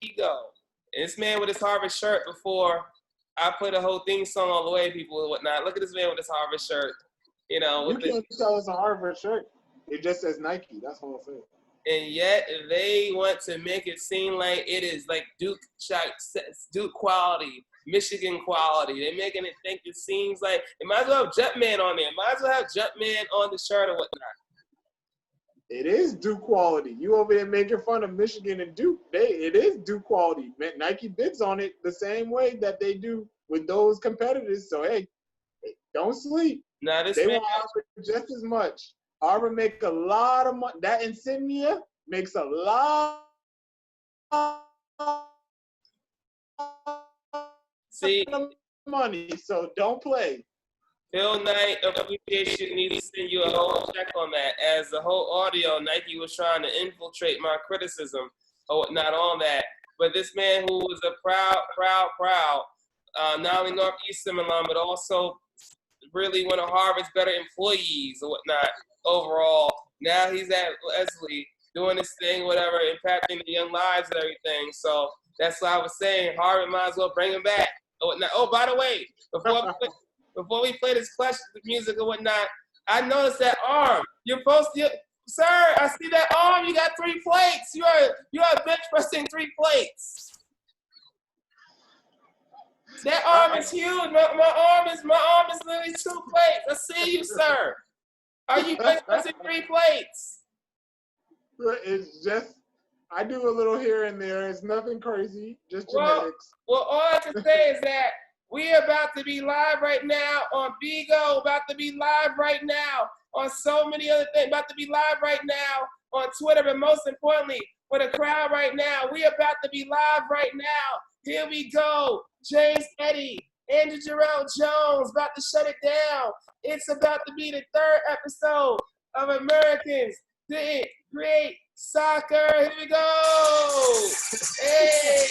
Ego. And this man with his Harvard shirt before I put a whole theme song all the way, people and whatnot. Look at this man with his Harvard shirt. You know, you can't tell it's a Harvard shirt. It just says Nike. That's all I'm saying. And yet they want to make it seem like it is like Duke quality, Michigan quality. They're making it think it seems like it might as well have Jumpman on there. Might as well have Jumpman on the shirt or whatnot. It is Duke quality. You over there making fun of Michigan and Duke. It is Duke quality. Nike bids on it the same way that they do with those competitors. So, hey, don't sleep. Now, they want Harvard just as much. Harvard make a lot of money. That insignia makes a lot of money. So don't play. Phil Knight of Appreciation needs to send you a whole check on that. As the whole audio, Nike was trying to infiltrate my criticism or whatnot on that. But this man who was a proud, not only Northeastern alum, but also really one of Harvard's better employees or whatnot overall. Now he's at Leslie doing this thing, whatever, impacting the young lives and everything. So that's what I was saying. Harvard might as well bring him back or whatnot. Oh, by the way, before we play this classic music or whatnot, I noticed that arm. You're supposed to, sir, I see that arm. You got 3 plates. You are bench pressing 3 plates. That arm is huge. My arm is literally 2 plates. I see you, sir. Are you bench pressing 3 plates? It's just, I do a little here and there. It's nothing crazy, just genetics. Well, all I can say is that we are about to be live right now on Bigo, about to be live right now on so many other things, about to be live right now on Twitter, but most importantly, for the crowd right now, we are about to be live right now. Here we go. James Eddy, Andrew Jarrell Jones, about to shut it down. It's about to be the 3rd episode of Americans Didn't Create Soccer. Here we go. Hey.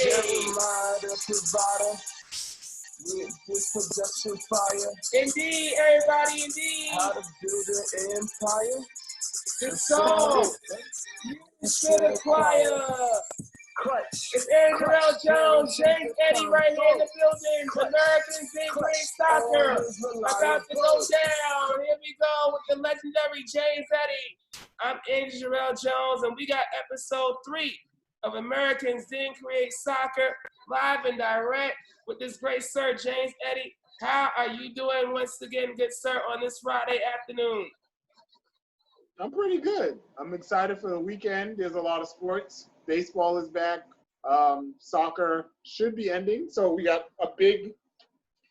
With this production fire. Indeed, everybody, indeed. How to build an empire. The song you should acquire. It's Aaron Jarrell Jones, James Eddy right here in the building. Americans Didn't Create Soccer. About to go down. Here we go with the legendary James Eddy. I'm Andrew Jarrell Jones, and we got episode 3 of Americans Didn't Create Soccer, live and direct with this great sir, James Eddy. How are you doing once again, good sir, on this Friday afternoon? I'm pretty good. I'm excited for the weekend. There's a lot of sports. Baseball is back. Soccer should be ending. So we got a big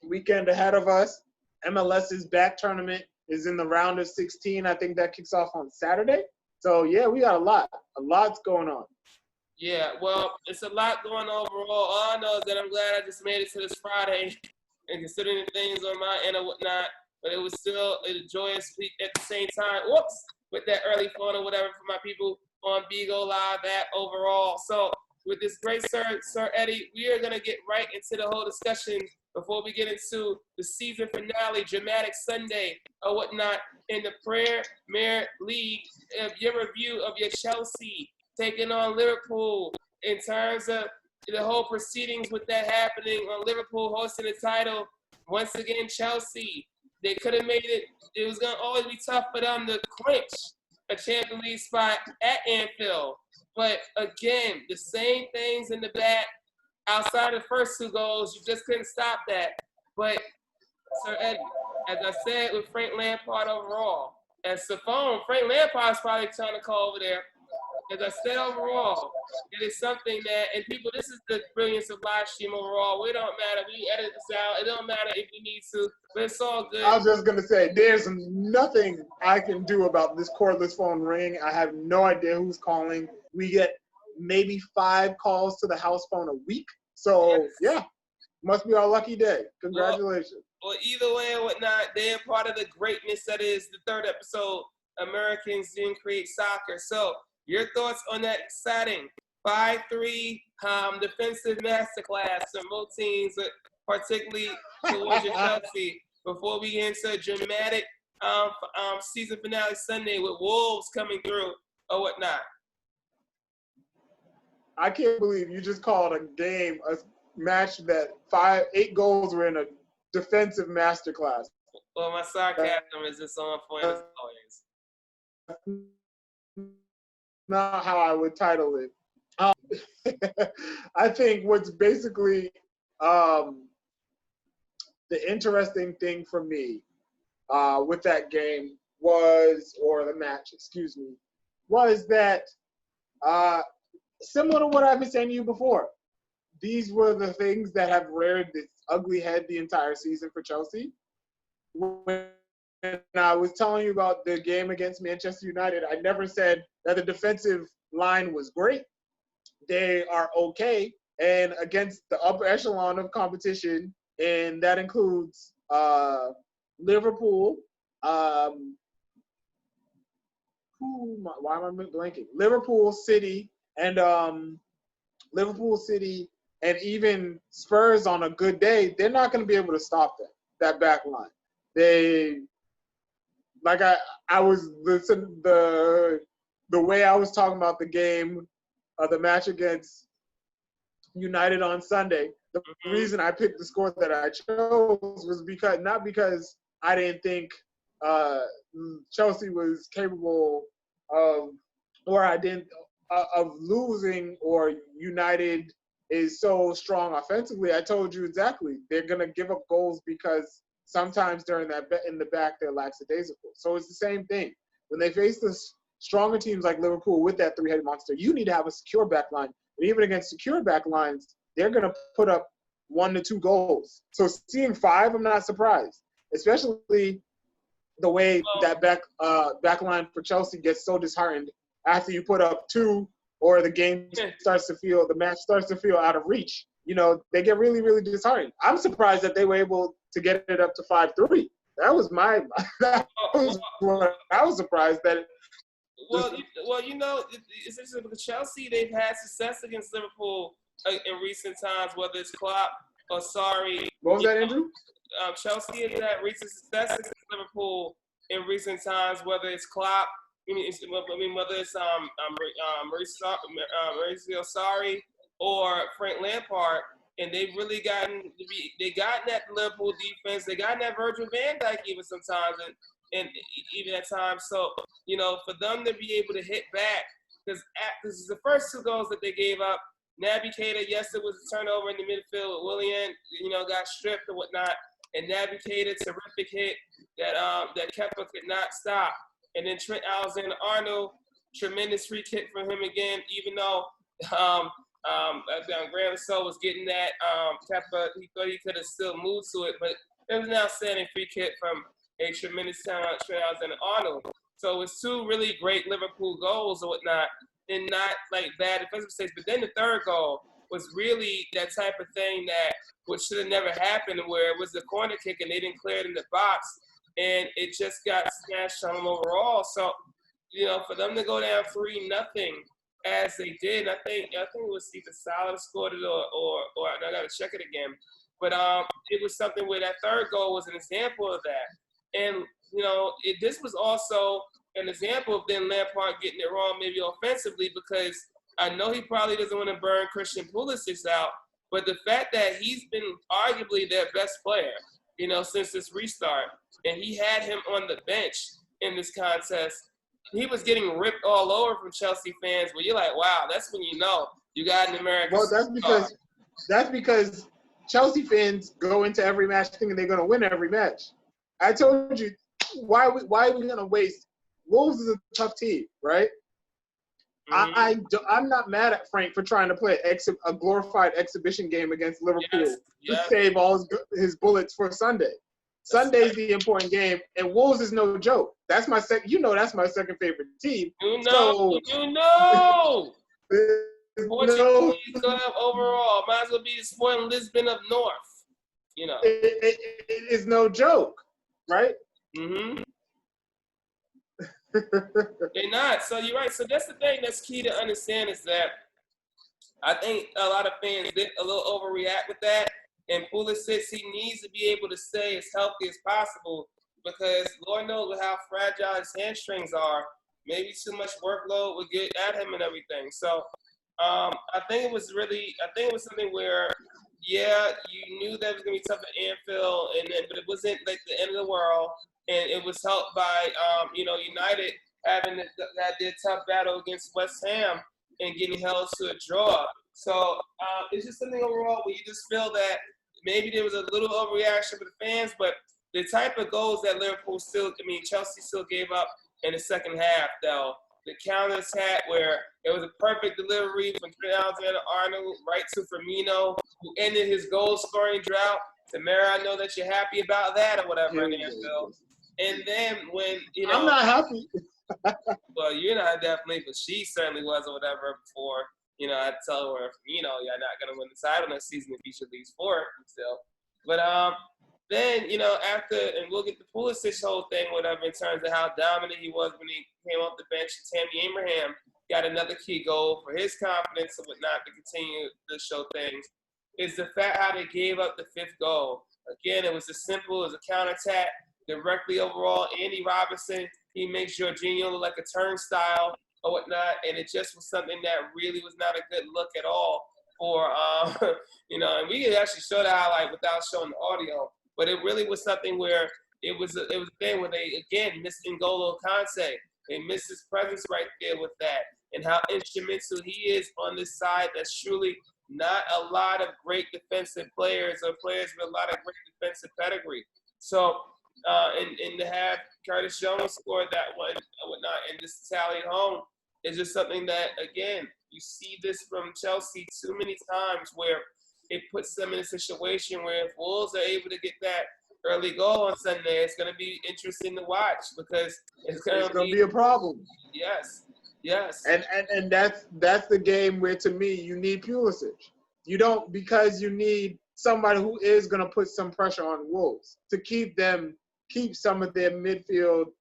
weekend ahead of us. MLS's back tournament is in the round of 16. I think that kicks off on Saturday. So, yeah, we got a lot. A lot's going on. Yeah, well, it's a lot going on overall. All I know is that I'm glad I just made it to this Friday and considering the things on my end and whatnot, but it was still a joyous week at the same time. Whoops, with that early phone or whatever for my people on Bigo Live at overall. So with this great Sir Eddy, we are going to get right into the whole discussion before we get into the season finale, dramatic Sunday or whatnot in the Premier League. Your review of your Chelsea taking on Liverpool in terms of the whole proceedings with that happening on Liverpool hosting the title. Once again, Chelsea, they could have made it. It was going to always be tough for them to clinch a Champions League spot at Anfield. But again, the same things in the back. Outside of the first 2 goals, you just couldn't stop that. But, Sir Eddy, as I said with Frank Lampard overall, and Safone, Frank Lampard's probably trying to call over there. As I said overall, it is something that, and people, this is the brilliance of live stream overall. We don't matter. We edit this out. It don't matter if we need to, but it's all good. I was just going to say, there's nothing I can do about this cordless phone ring. I have no idea who's calling. We get maybe 5 calls to the house phone a week. So, yes. Yeah, must be our lucky day. Congratulations. Well, either way or whatnot, they're part of the greatness that is the 3rd episode, Americans Didn't Create Soccer. So, your thoughts on that exciting 5-3 defensive masterclass from both teams, particularly towards your Chelsea, before we get into a dramatic season finale Sunday with Wolves coming through or whatnot? I can't believe you just called a game a match that 8 goals were in a defensive masterclass. Well, my sarcasm is just on point as always. Not how I would title it. I think what's basically the interesting thing for me with that game or the match, excuse me, was that similar to what I've been saying to you before, these were the things that have reared this ugly head the entire season for Chelsea. When I was telling you about the game against Manchester United, I never said that the defensive line was great. They are okay, and against the upper echelon of competition, and that includes Liverpool. Why am I blanking? Liverpool City and even Spurs on a good day, they're not going to be able to stop that back line. They, like I was listening the way I was talking about the game, the match against United on Sunday. The reason I picked the score that I chose was not because I didn't think Chelsea was capable of, or I didn't of losing, or United is so strong offensively. I told you exactly. They're gonna give up goals because sometimes during that in the back they're lackadaisical. So it's the same thing when they face this stronger teams like Liverpool with that three-headed monster. You need to have a secure back line, and even against secure back lines, they're gonna put up 1 to 2 goals. So seeing 5, I'm not surprised, especially the way that back line for Chelsea gets so disheartened after you put up 2, or the match starts to feel out of reach. You know, they get really, really disheartened. I'm surprised that they were able to get it up to 5-3. That was what I was surprised that. Well, you know, it's interesting because Chelsea, they've had success against Liverpool in recent times, whether it's Klopp or Sarri. What was that, Andrew? Chelsea has had recent success against Liverpool in recent times, whether it's Klopp, whether it's Mauricio Sarri or Frank Lampard, and they've really gotten that Liverpool defense. They gotten that Virgil van Dijk even sometimes, and even at times. So, you know, for them to be able to hit back, because this is the first 2 goals that they gave up. Naby Keita, yes, it was a turnover in the midfield. Willian, you know, got stripped or whatnot. And Naby Keita, terrific hit that Kepa could not stop. And then Trent Alexander-Arnold, tremendous free kick from him again, even though Graham Soule was getting that. Kepa, he thought he could have still moved to it, but it was an outstanding free kick from a tremendous talent, Trent Alexander-Arnold. So it's 2 really great Liverpool goals or whatnot, and not like bad defensive mistakes. But then the third goal was really that type of thing which should have never happened, where it was a corner kick and they didn't clear it in the box, and it just got smashed on them overall. So, you know, for them to go down 3-0 as they did, I think it was either Salah scored it or I got to check it again. But it was something where that third goal was an example of that. And, you know, this was also an example of then Lampard getting it wrong maybe offensively, because I know he probably doesn't want to burn Christian Pulisic out, but the fact that he's been arguably their best player, you know, since this restart, and he had him on the bench in this contest, he was getting ripped all over from Chelsea fans, where you're like, wow, that's when you know you got an American star. Well, that's because Chelsea fans go into every match thinking they're going to win every match. I told you, why are we going to waste? Wolves is a tough team, right? Mm-hmm. I'm not mad at Frank for trying to play a glorified exhibition game against Liverpool to save all his bullets for Sunday. Sunday's the important game, and Wolves is no joke. That's my second. You know, that's my second favorite team. Portuguese club overall might as well be the Sporting Lisbon of North. You know, it is no joke, right? Mm-hmm. They're not. So you're right. So that's the thing that's key to understand, is that I think a lot of fans did a little overreact with that. And Pulisic, he needs to be able to stay as healthy as possible, because Lord knows how fragile his hamstrings are. Maybe too much workload would get at him and everything. So I think it was something where, yeah, you knew that it was gonna be tough at Anfield, but it wasn't like the end of the world, and it was helped by, United having that their tough battle against West Ham and getting held to a draw. So it's just something overall where you just feel that maybe there was a little overreaction for the fans, but the type of goals that Chelsea still gave up in the second half, though. The counter attack where it was a perfect delivery from Trent Alexander-Arnold right to Firmino, who ended his goal-scoring drought. Tamara, I know that you're happy about that or whatever in Anfield. And then when, I'm not happy. Well, you're not definitely, but she certainly was or whatever before. I tell her, you're not going to win the title next season if you should lose for it still. But then, after, and we'll get the Pulisic whole thing, whatever, in terms of how dominant he was when he came off the bench. Tammy Abraham got another key goal for his confidence and whatnot to continue to show things, is the fact how they gave up the fifth goal. Again, it was as simple as a counterattack directly overall. Andy Robertson, he makes Jorginho look like a turnstile or whatnot, and it just was something that really was not a good look at all for, and we could actually show the highlight without showing the audio. But it really was something where it was a thing where they, again, missed N'Golo Kante. They missed his presence right there with that and how instrumental he is on this side. That's truly not a lot of great defensive players or players with a lot of great defensive pedigree. So, and to have Curtis Jones score that one and whatnot and just tally it home is just something that, again, you see this from Chelsea too many times where it puts them in a situation where if Wolves are able to get that early goal on Sunday, it's going to be interesting to watch because it's going to be a problem. Yes. And that's the game where, to me, you need Pulisic. You don't, because you need somebody who is going to put some pressure on Wolves to keep some of their midfield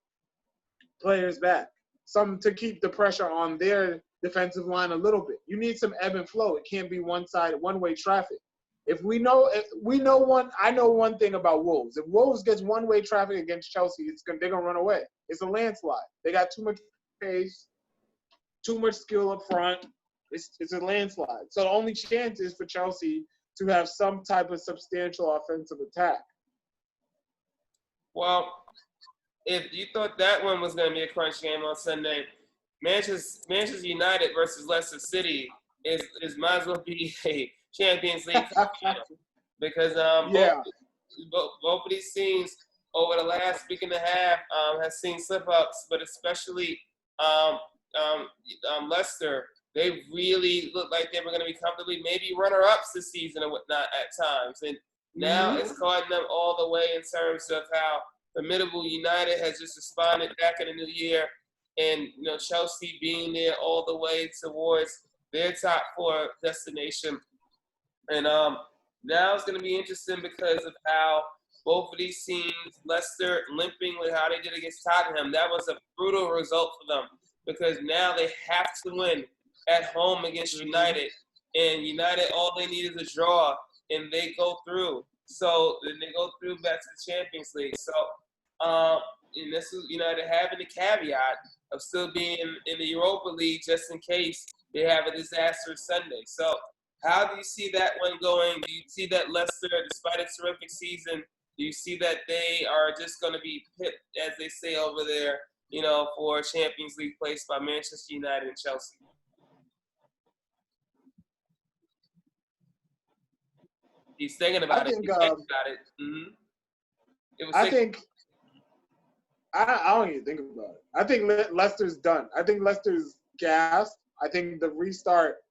players back, to keep the pressure on their defensive line a little bit. You need some ebb and flow. It can't be one-way traffic. I know one thing about Wolves. If Wolves gets one-way traffic against Chelsea, they're gonna run away. It's a landslide. They got too much pace, too much skill up front. It's a landslide. So the only chance is for Chelsea to have some type of substantial offensive attack. Well, if you thought that one was going to be a crunch game on Sunday, Manchester United versus Leicester City is might as well be a Champions League final because both of these teams over the last week and a half has seen slip-ups, but especially Leicester, they really looked like they were going to be comfortably maybe runner-ups this season and whatnot at times, and now it's caught them all the way in terms of how formidable United has just responded back in the new year, and Chelsea being there all the way towards their top four destination. And now it's going to be interesting because of how both of these teams, Leicester limping with how they did against Tottenham, that was a brutal result for them because now they have to win at home against United. And United, all they need is a draw, and they go through. So then they go through back to the Champions League. So, and this is United having the caveat of still being in the Europa League just in case they have a disastrous Sunday. So how do you see that one going? Do you see that Leicester, despite a terrific season, do you see that they are just going to be pipped, as they say over there, for Champions League place by Manchester United and Chelsea? He's thinking about it. Mm-hmm. I don't even think about it. I think Leicester's done. I think Leicester's gassed. I think the restart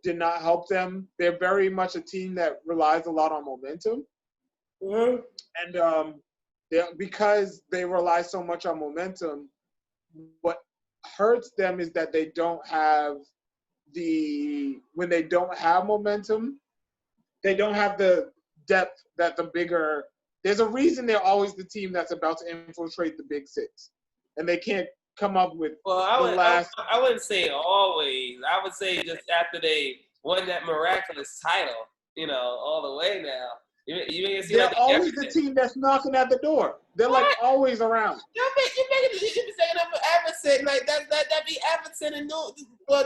did not help them. They're very much a team that relies a lot on momentum. Mm-hmm. And because they rely so much on momentum, what hurts them is that they don't have when they don't have momentum, they don't have the depth that there's a reason they're always the team that's about to infiltrate the Big Six. And they can't come up with I wouldn't say always. I would say just after they won that miraculous title, all the way now. You make it seem They're like always the team that's knocking at the door. They're like always around. You making it saying up for Everton like that be Everton and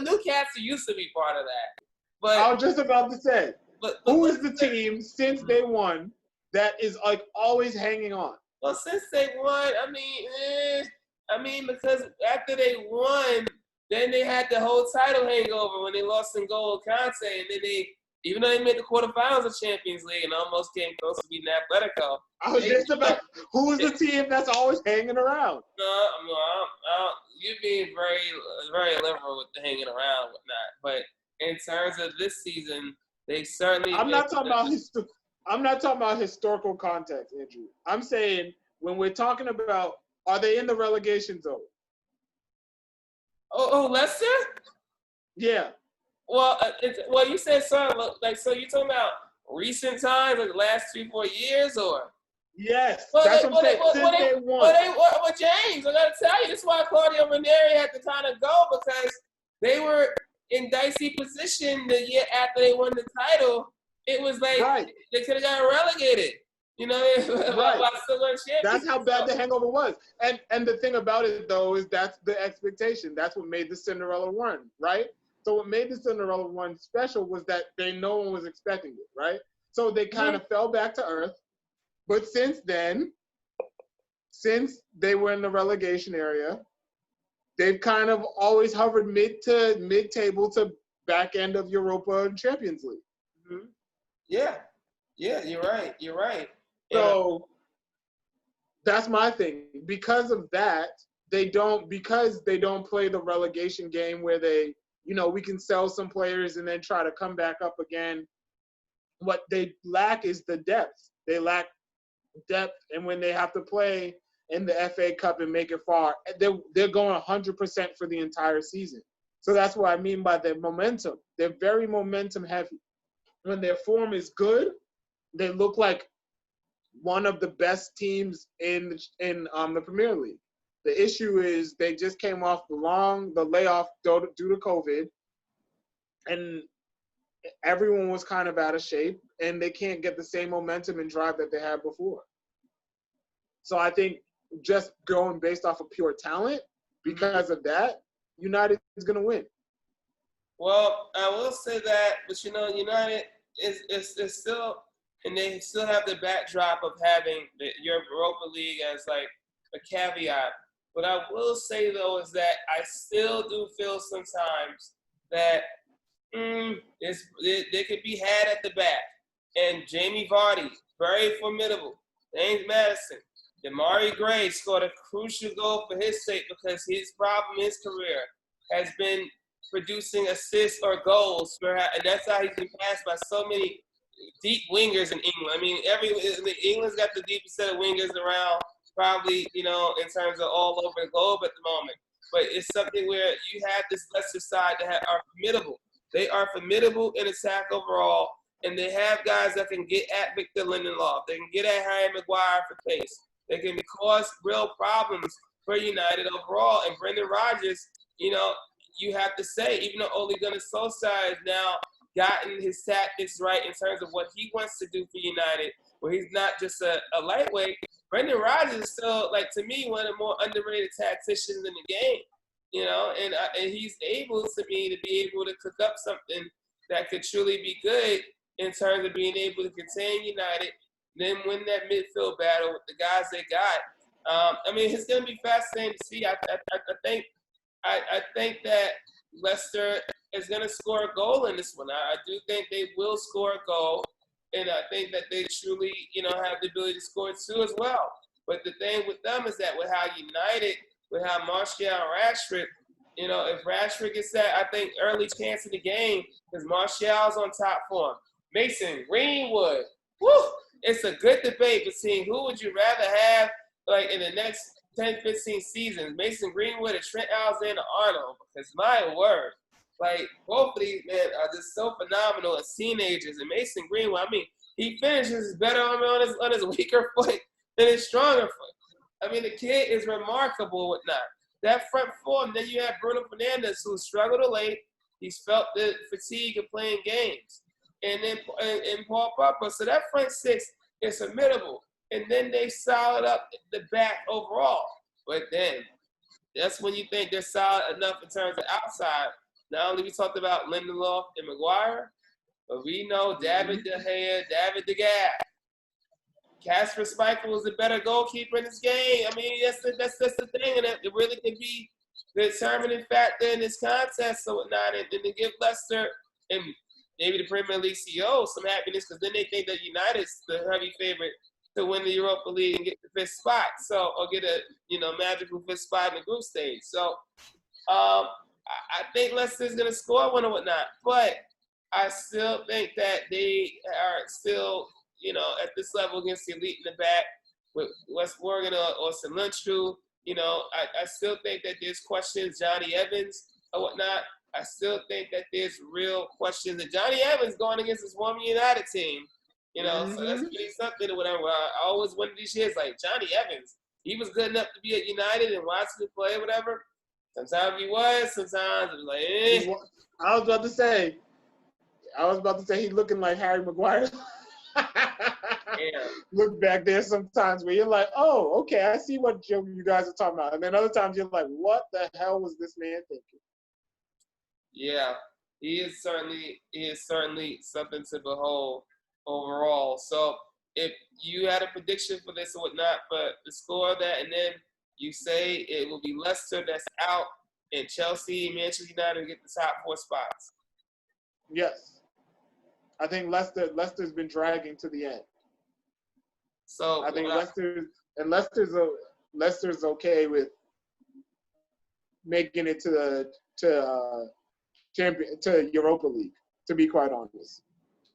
Newcastle used to be part of that. But I was just about to say, who is the team since they won that is like always hanging on? Well, since they won, because after they won, then they had the whole title hangover when they lost in goal Conte, and then even though they made the quarterfinals of Champions League and almost came close to beating Atletico. I was just about, who is the team that's always hanging around? No, you're being very, very liberal with the hanging around and whatnot. But in terms of this season, they certainly. I'm not talking about historical context, Andrew. I'm saying when we're talking about, are they in the relegation zone? Oh, Leicester? Yeah. Well, you said so. Like, so you talking about recent times, like the last 3-4 years, or? Yes, that's what I'm saying. Since they won. Well, James, I gotta tell you, this is why Claudio Ranieri had to kind of go, because they were in dicey position the year after they won the title. It was like they could have gotten relegated. You know, while still winning champions. That's how bad the hangover was. And the thing about it, though, is that's the expectation. That's what made the Cinderella run, right? So what made the Cinderella run special was that no one was expecting it, right? So they kind of fell back to earth. But since then, since they were in the relegation area, they've kind of always hovered mid-table to back end of Europa and Champions League. Mm-hmm. Yeah, you're right. So that's my thing. Because of that, because they don't play the relegation game where they, we can sell some players and then try to come back up again. What they lack is the depth. They lack depth, and when they have to play in the FA Cup and make it far, they're going 100% for the entire season. So that's what I mean by their momentum. They're very momentum heavy. When their form is good, they look like one of the best teams in the Premier League. The issue is they just came off the layoff due to COVID, and everyone was kind of out of shape, and they can't get the same momentum and drive that they had before. So I think just going based off of pure talent, because of that, United is going to win. Well, I will say that, but United is still, and they still have the backdrop of having the Europa League as like a caveat. What I will say though is that I still do feel sometimes that they could be had at the back. And Jamie Vardy, very formidable. James Maddison, Damari Gray scored a crucial goal for his sake because his problem in his career has been producing assists or goals, and that's how he's been passed by so many deep wingers in England. I mean, England's got the deepest set of wingers around, probably, in terms of all over the globe at the moment. But it's something where you have this Leicester side that are formidable. They are formidable in attack overall, and they have guys that can get at Victor Lindelof. They can get at Harry Maguire for pace. They can cause real problems for United overall. And Brendan Rodgers, you have to say, even though Ole Gunnar Solskjaer has now gotten his tactics right in terms of what he wants to do for United, where he's not just a lightweight, Brendan Rodgers is still, to me, one of the more underrated tacticians in the game. And he's able to be able to cook up something that could truly be good in terms of being able to contain United, then win that midfield battle with the guys they got. It's going to be fascinating to see. I think that Leicester is going to score a goal in this one. I do think they will score a goal, and I think that they truly, have the ability to score two as well. But the thing with them is that with how United, with how Martial and Rashford, if Rashford gets that, I think, early chance in the game, because Martial's on top form. Mason Greenwood, woo! It's a good debate between who would you rather have, in the next 10, 15 seasons, Mason Greenwood and Trent Alexander-Arnold, because my word, both of these men are just so phenomenal as teenagers. And Mason Greenwood, he finishes better on his weaker foot than his stronger foot. The kid is remarkable with that. That front four, and then you have Bruno Fernandes, who struggled late. He's felt the fatigue of playing games. and then and Paul Papa. So that front six is formidable. And then they solid up the back overall. But then that's when you think they're solid enough in terms of outside. Not only we talked about Lindelof and McGuire, but we know David De Gea, David De Gea. Casper Schmeichel was a better goalkeeper in this game. I mean, that's the thing, and it really can be the determining factor in this contest or whatnot, and to give Leicester and maybe the Premier League CEO some happiness, because then they think that United's the heavy favorite to win the Europa League and get the fifth spot, or get a magical fifth spot in the group stage. So I think Leicester's going to score one or whatnot, but I still think that they are still at this level against the elite in the back with West Morgan or Salintru. I still think that there's questions, Johnny Evans or whatnot. I still think that there's real questions. And Johnny Evans going against this Woman United team, so that's pretty something or whatever. I always wondered these years, like Johnny Evans, he was good enough to be at United and watch him play or whatever. Sometimes he was, sometimes it was like, eh. I was about to say he's looking like Harry Maguire. Yeah. Look back there sometimes where you're like, oh, okay, I see what you guys are talking about. And then other times you're like, what the hell was this man thinking? Yeah, he is certainly something to behold overall. So if you had a prediction for this or whatnot, but the score of that, and then you say it will be Leicester that's out, and Chelsea, Manchester United get the top 4 spots. Yes. I think Leicester's been dragging to the end. So I think Leicester's okay with making it to Europa League, to be quite honest.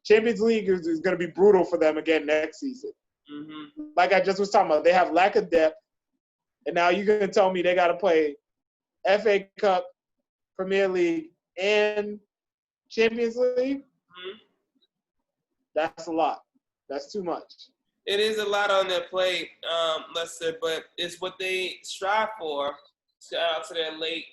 Champions League is going to be brutal for them again next season. Mm-hmm. Like I just was talking about, they have lack of depth, and now you're going to tell me they got to play FA Cup, Premier League, and Champions League? Mm-hmm. That's a lot. That's too much. It is a lot on their plate, Leicester, but it's what they strive for. Shout out to their late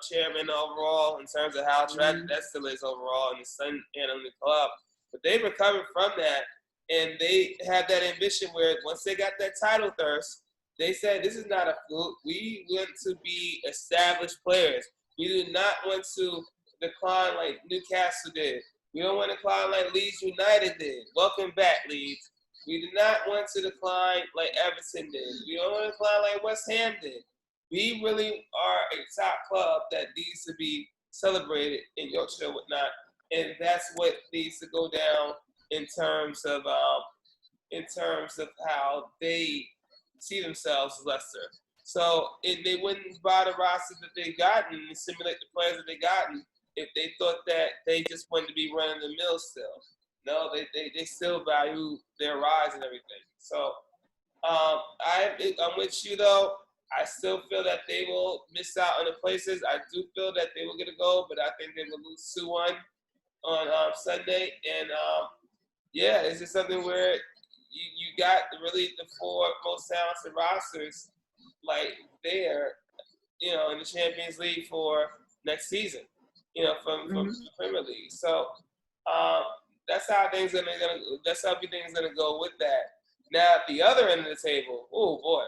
chairman overall in terms of how tragic that still is overall in the son and in the club. But they recovered from that, and they have that ambition where once they got that title thirst, they said, this is not a fluke. We want to be established players. We do not want to decline like Newcastle did. We don't want to decline like Leeds United did. Welcome back, Leeds. We do not want to decline like Everton did. We don't want to decline like West Ham did. We really are a top club that needs to be celebrated in Yorkshire and whatnot. And that's what needs to go down in terms of how they see themselves as Leicester. So if they wouldn't buy the roster that they gotten and simulate the players that they gotten if they thought that they just wanted to be running the mill still. No, they still value their rise and everything. So I'm with you though. I still feel that they will miss out on the places. I do feel that they will get a goal, but I think they will lose 2-1 on Sunday. And yeah, it's just something where you got really the 4 most talented rosters like there, in the Champions League for next season, from the Premier League. So that's how everything's gonna go with that. Now at the other end of the table, oh boy,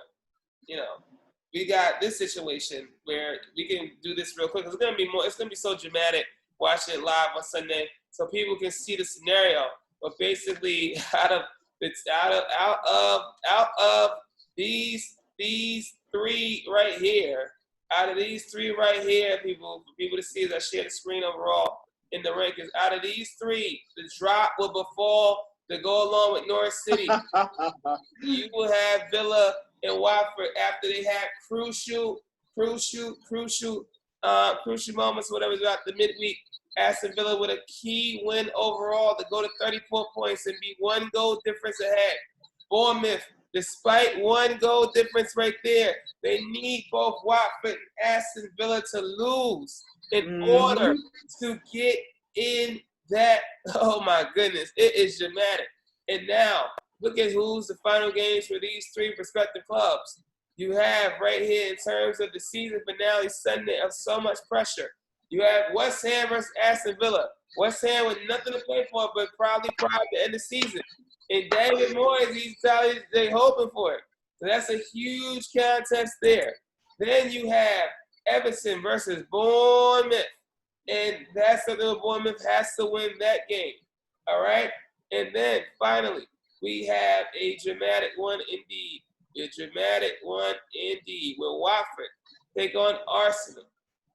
we got this situation where we can do this real quick. It's gonna be so dramatic watching it live on Sunday, so people can see the scenario. But basically, out of these 3 right here, for people to see as I share the screen overall in the rankings. Out of these 3, the drop will befall to go along with Norwich City. You will have Villa and Watford after they had crucial moments, whatever, throughout the midweek. Aston Villa with a key win overall to go to 34 points and be 1 goal difference ahead. Bournemouth, despite 1 goal difference right there, they need both Watford and Aston Villa to lose in order to get in that. Oh my goodness, it is dramatic. And now, look at who's the final games for these 3 prospective clubs. You have right here in terms of the season finale Sunday of so much pressure. You have West Ham versus Aston Villa. West Ham with nothing to play for, but probably proud at the end of the season. And David Moyes, they're hoping for it. So that's a huge contest there. Then you have Everton versus Bournemouth. And that's something Bournemouth has to win that game. All right? And then finally, we have a dramatic one indeed. A dramatic one indeed. With Watford take on Arsenal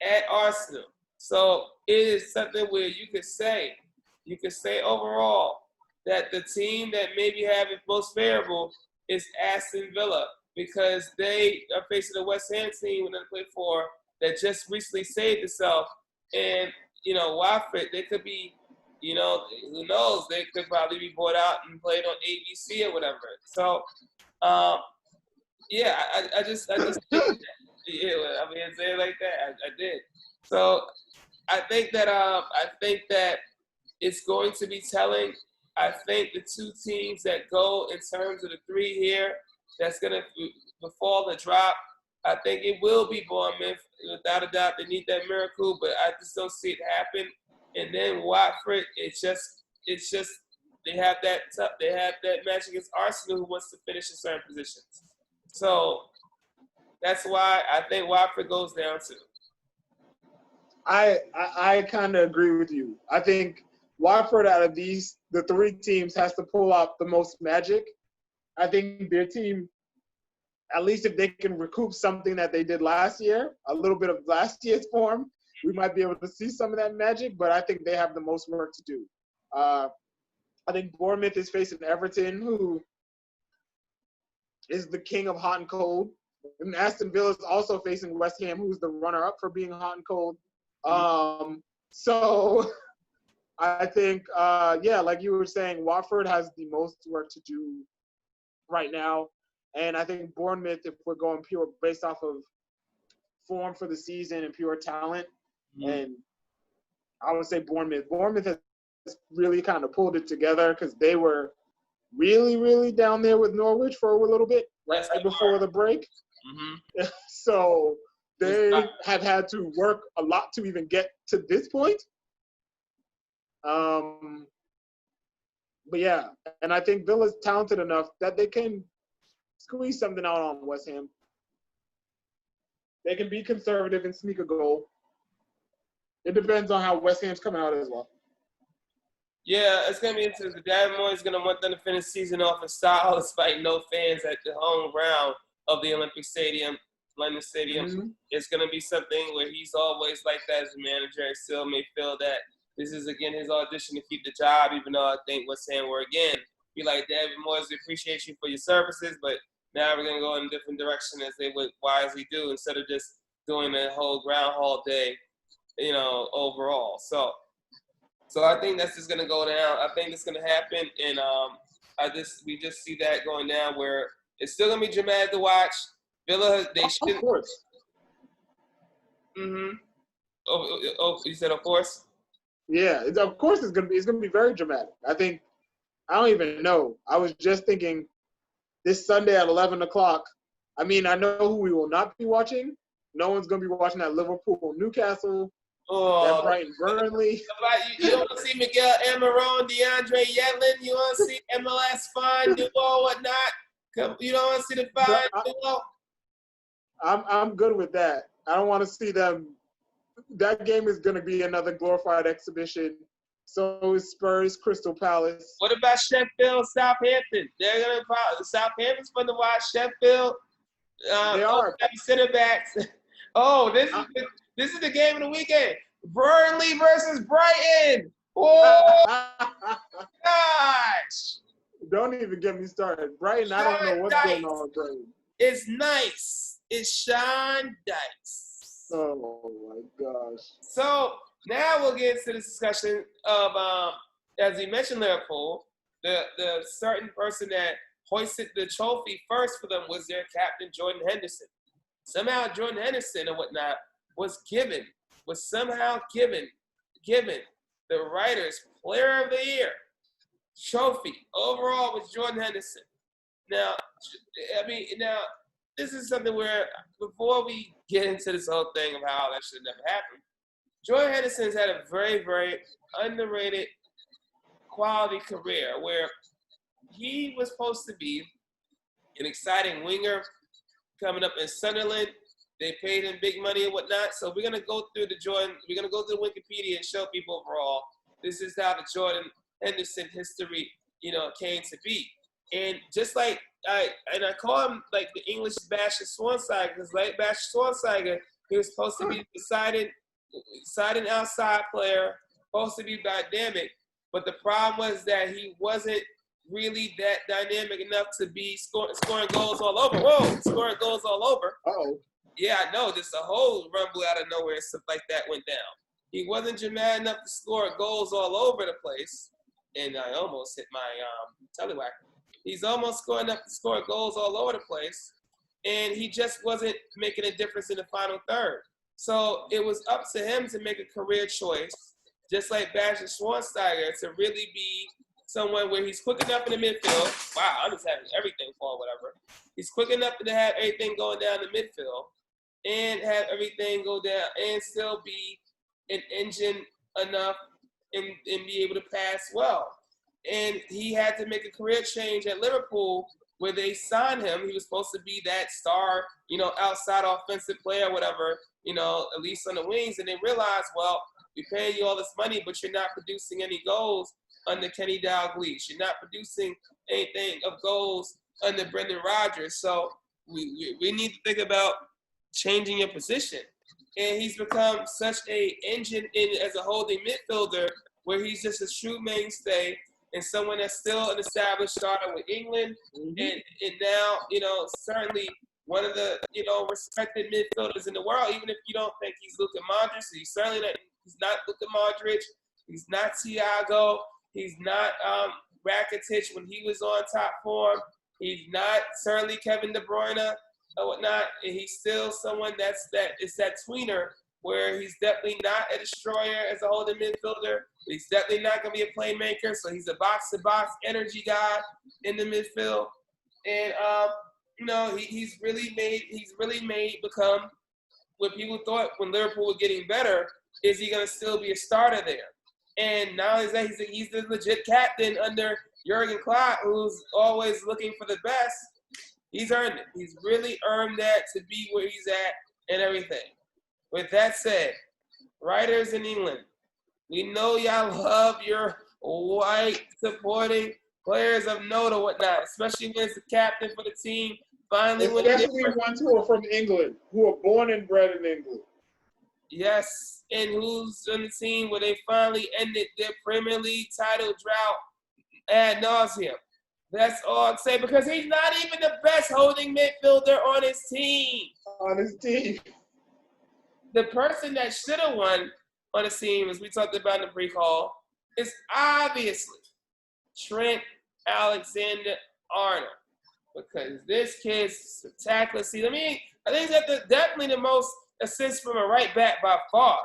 at Arsenal. So it is something where you could say overall that the team that maybe have it most favorable is Aston Villa, because they are facing the West Ham team when they play for that just recently saved itself. And, Watford, they could be, who knows, they could probably be bought out and played on ABC or whatever. So, yeah, I just think that, say it like that. I did. So I think that it's going to be telling. I think the two teams that go in terms of the three here, that's going to befall the drop. I think it will be Bournemouth. Without a doubt, they need that miracle, but I just don't see it happen. And then Watford, it's just they have that match against Arsenal, who wants to finish in certain positions. So that's why I think Watford goes down too. I kind of agree with you. I think Watford, out of the three teams, has to pull out the most magic. I think their team, at least if they can recoup something that they did last year, a little bit of last year's form, we might be able to see some of that magic, but I think they have the most work to do. I think Bournemouth is facing Everton, who is the king of hot and cold. And Aston Villa is also facing West Ham, who's the runner-up for being hot and cold. So I think, like you were saying, Watford has the most work to do right now. And I think Bournemouth, if we're going pure based off of form for the season and pure talent, and I would say Bournemouth has really kind of pulled it together, because they were really, really down there with Norwich for a little bit right before the break. So they have had to work a lot to even get to this point. But yeah, and I think Villa's talented enough that they can squeeze something out on West Ham. They can be conservative and sneak a goal. It depends on how West Ham's coming out as well. Yeah, it's going to be interesting. David Moyes is going to want them to finish the season off in style despite no fans at the home ground of the Olympic Stadium, London Stadium. It's going to be something where he's always like that as a manager, and still may feel that this is, again, his audition to keep the job, even though I think West Ham were, again, be like, David Moyes, we appreciate you for your services, but now we're going to go in a different direction as they would wisely do, instead of just doing the whole Groundhog Day, overall. So I think that's just going to go down. I think it's going to happen, and we just see that going down, where it's still going to be dramatic to watch. Villa, they should. Of course. Oh, you said of course? Yeah, of course it's going to be very dramatic. I don't even know. I was just thinking this Sunday at 11 o'clock. I mean, I know who we will not be watching. No one's going to be watching that Liverpool Newcastle. That Brighton Burnley. You don't want to see Miguel Almiron, DeAndre Yedlin. You want to see MLS fine duo, whatnot. You don't want to see the fine duo. I'm good with that. I don't want to see them. That game is going to be another glorified exhibition. So is Spurs, Crystal Palace. What about Sheffield, Southampton? They're going to Southampton's fun to watch. Sheffield. They are. Center backs. Oh, this is the game of the weekend. Burnley versus Brighton. Oh, gosh. Don't even get me started. Brighton, I don't know what's going on with Brighton. It's nice. It's Sean Dice. Oh, my gosh. So now we'll get into the discussion of, as you mentioned, Liverpool, the certain person that hoisted the trophy first for them was their captain, Jordan Henderson. Somehow Jordan Henderson and whatnot was somehow given the writers' Player of the Year trophy overall with Jordan Henderson. Now, this is something where, before we get into this whole thing of how that should never happen, Jordan Henderson's had a very, very underrated quality career where he was supposed to be an exciting winger coming up in Sunderland. They paid him big money and whatnot. So we're gonna go through we're gonna go through Wikipedia and show people overall. This is how the Jordan Henderson history, came to be. And just like I call him like the English Bastian Schweinsteiger, because like Bastian Schweinsteiger, he was supposed to be the deciding outside player, supposed to be dynamic. But the problem was that he wasn't really that dynamic enough to be scoring goals all over. Whoa, scoring goals all over. Uh-oh. Yeah, I know. Just a whole rumble out of nowhere and stuff like that went down. He wasn't dramatic enough to score goals all over the place. And I almost hit my tellywhacker. He's almost scoring enough to score goals all over the place. And he just wasn't making a difference in the final third. So it was up to him to make a career choice, just like Bastian Schweinsteiger, to really be someone where he's quick enough in the midfield. Wow, I'm just having everything fall, whatever. He's quick enough to have everything going down the midfield and have everything go down and still be an engine enough and be able to pass well. And he had to make a career change at Liverpool where they signed him. He was supposed to be that star, outside offensive player, whatever, at least on the wings. And they realized, well, we're paying you all this money, but you're not producing any goals under Kenny Dalglish. You're not producing anything of goals under Brendan Rodgers. So we need to think about changing your position. And he's become such a engine as a holding midfielder where he's just a true mainstay and someone that's still an established starter with England. And now, certainly one of the, respected midfielders in the world, even if you don't think he's Luka Modric. He's certainly not, he's not Luka Modric. He's not Thiago. He's not Rakitic when he was on top form. He's not certainly Kevin De Bruyne or whatnot. And he's still someone that's that tweener where he's definitely not a destroyer as a holding midfielder. But he's definitely not going to be a playmaker. So he's a box-to-box energy guy in the midfield. And, he's really made become what people thought when Liverpool was getting better, is he going to still be a starter there? And not only that, he's the legit captain under Jurgen Klopp, who's always looking for the best. He's earned it. He's really earned that to be where he's at and everything. With that said, writers in England, we know y'all love your white supporting players of note or whatnot, especially when it's the captain for the team. Finally winning. Especially ones who are from England, who are born and bred in England. Yes, and who's on the team where they finally ended their Premier League title drought ad nauseum. That's all I'd say, because he's not even the best holding midfielder on his team. The person that should have won on the team, as we talked about in the pre-call, is obviously Trent Alexander-Arnold, because this kid's spectacular. I think he's definitely the most assists from a right back by far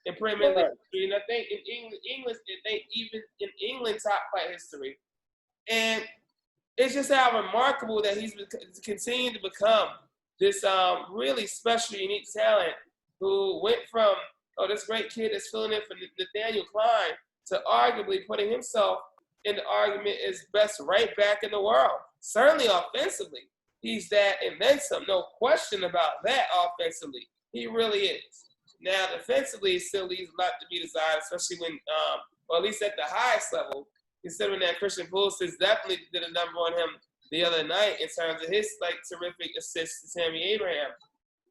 in Premier League history, and I think even in England top flight history. And it's just how remarkable that he's continued to become this really special, unique talent who went from this great kid that's filling in for Nathaniel Klein to arguably putting himself in the argument as best right back in the world. Certainly offensively, he's that and then some. No question about that offensively. He really is. Now, defensively, it still leaves a lot to be desired, especially when, or at least at the highest level, considering that Christian Pulisic definitely did a number on him the other night in terms of his terrific assist to Tammy Abraham.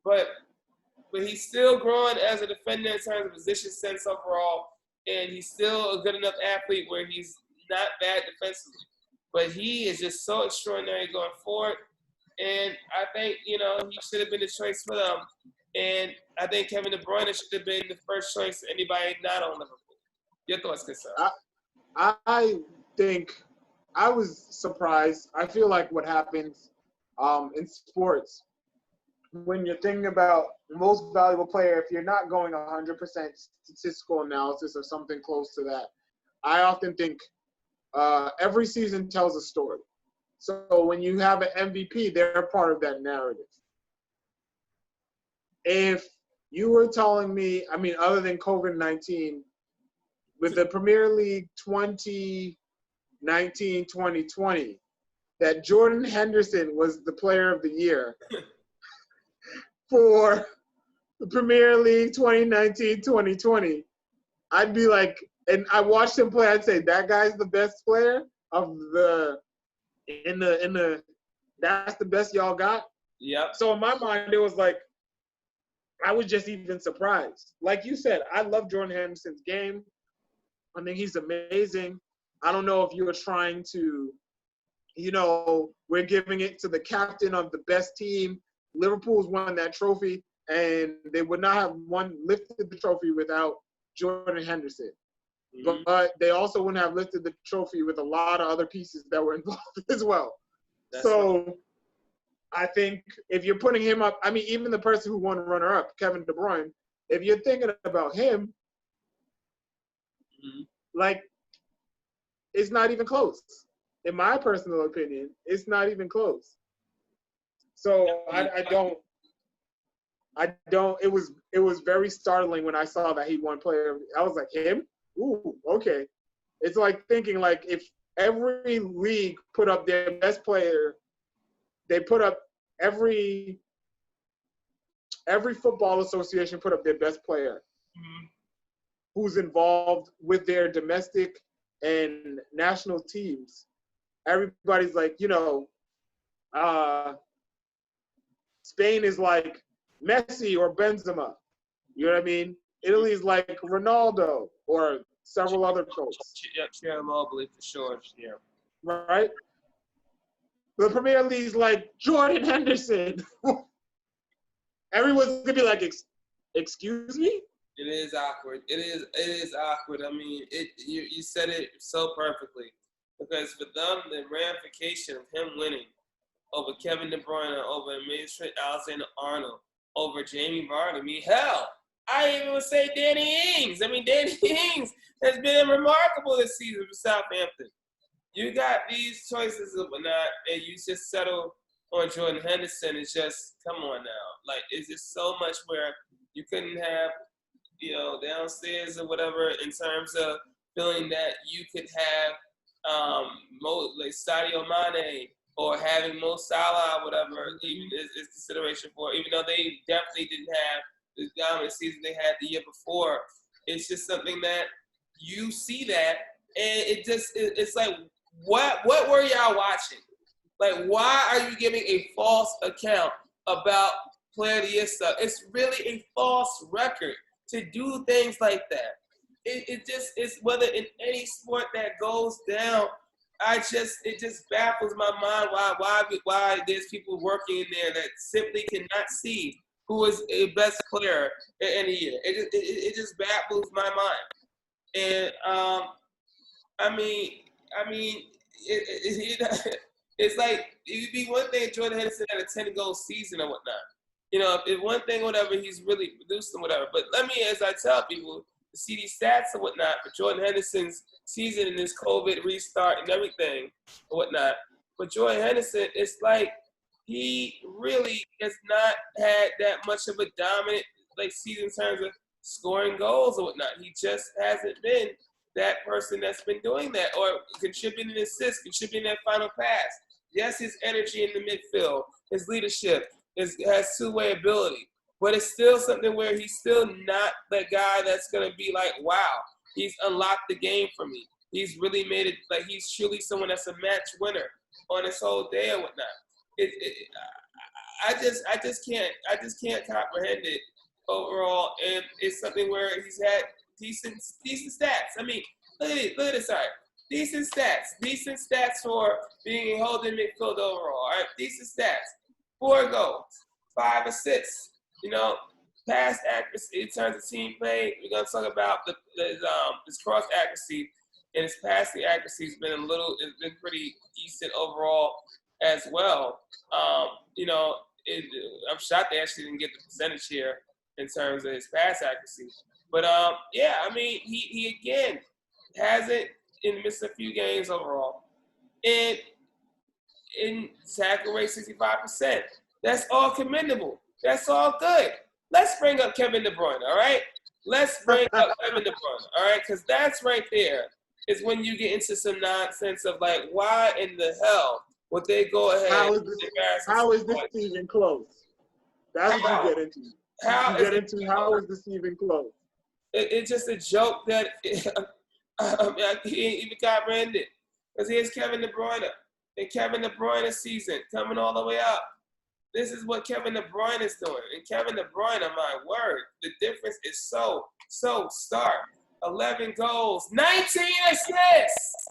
But he's still growing as a defender in terms of position sense overall, and he's still a good enough athlete where he's not bad defensively. But he is just so extraordinary going forward, and I think, he should have been the choice for them. And I think Kevin De Bruyne should have been the first choice for anybody not on Liverpool. Your thoughts, good sir? I think I was surprised. I feel like what happens in sports, when you're thinking about the most valuable player, if you're not going 100% statistical analysis or something close to that, I often think every season tells a story. So when you have an MVP, they're part of that narrative. If you were telling me, I mean, other than COVID-19, with the Premier League 2019-2020, that Jordan Henderson was the player of the year for the Premier League 2019-2020, I'd be like, and I watched him play, I'd say that guy's the best player of that's the best y'all got. Yep. So in my mind, it was like, I was just even surprised. Like you said, I love Jordan Henderson's game. I think he's amazing. I don't know if you were trying to, we're giving it to the captain of the best team. Liverpool's won that trophy, and they would not have lifted the trophy without Jordan Henderson. Mm-hmm. But they also wouldn't have lifted the trophy with a lot of other pieces that were involved as well. That's right. I think if you're putting him up, I mean, even the person who won runner-up, Kevin De Bruyne, if you're thinking about him, like, it's not even close. In my personal opinion, it's not even close. So I don't. It was very startling when I saw that he won player. I was like, him? Ooh, okay. It's like thinking like if every league put up their best player, they put up every football association put up their best player who's involved with their domestic and national teams. Everybody's like, Spain is like Messi or Benzema. You know what I mean? Italy's like Ronaldo or several other folks. Yeah, Mobley for sure. Yeah. Right? The Premier League's like Jordan Henderson. Everyone's gonna be like, excuse me? It is awkward. It is awkward. I mean, you said it so perfectly. Because for them, the ramification of him winning over Kevin De Bruyne, over Trent Alexander-Arnold, over Jamie Vardy, I mean, hell, I even would say Danny Ings. I mean, Danny Ings has been remarkable this season for Southampton. You got these choices and whatnot, and you just settle on Jordan Henderson. It's just, come on now. Like, it's just so much where you couldn't have, downstairs or whatever in terms of feeling that you could have like Sadio Mane or having Mo Salah or whatever, even is consideration for, even though they definitely didn't have the dominant season they had the year before. It's just something that you see that, and it's like, what were y'all watching? Like, why are you giving a false account about player of the year stuff? It's really a false record to do things like that. It's whether in any sport that goes down, it just baffles my mind why there's people working in there that simply cannot see who is a best player in any year. It just baffles my mind. And it's like it'd be one thing if Jordan Henderson had a 10-goal season or whatnot. If one thing, whatever, he's really producing whatever. But let me, as I tell people, see these stats and whatnot for Jordan Henderson's season and this COVID restart and everything and whatnot. But Jordan Henderson, it's like he really has not had that much of a dominant season in terms of scoring goals or whatnot. He just hasn't been that person that's been doing that or contributing assists, contributing that final pass. Yes, his energy in the midfield, his leadership has two-way ability. But it's still something where he's still not that guy that's going to be like, wow, he's unlocked the game for me. He's really made it, like he's truly someone that's a match winner on his whole day or whatnot. I just can't comprehend it overall. And it's something where he's had decent stats. I mean, look at this, all right. Decent stats for being a holding midfield overall, all right? Decent stats. 4 goals, 5 assists. Pass accuracy in terms of team play. We're gonna talk about his cross accuracy and his passing accuracy has been pretty decent overall as well. I'm shocked they actually didn't get the percentage here in terms of his pass accuracy. But he again hasn't missed a few games overall, and in tackle rate 65%. That's all commendable. That's all good. let's bring up Kevin De Bruyne, all right? Let's bring up Kevin De Bruyne, all right? Because that's right there is when you get into some nonsense of like, why in the hell would they go ahead How and embarrass how is this somebody? season close? That's what you get into. How You is get into how is the season close? it's just a joke that he ain't even got branded. Because here's Kevin De Bruyne. And Kevin De Bruyne season coming all the way up. This is what Kevin De Bruyne is doing. And Kevin De Bruyne, my word, the difference is so stark. 11 goals, 19 assists.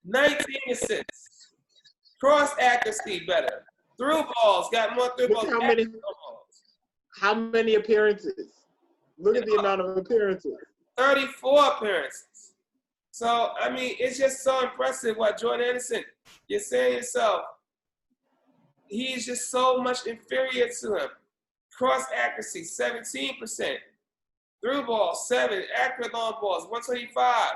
19 assists. Cross accuracy better. Through balls, got more through balls. How many appearances? Look at the amount of appearances. 34 appearances. So, I mean, it's just so impressive what Jordan Henderson, you're saying yourself, he's just so much inferior to him. Cross accuracy, 17%. Through ball, 7. Accurate long balls, 125.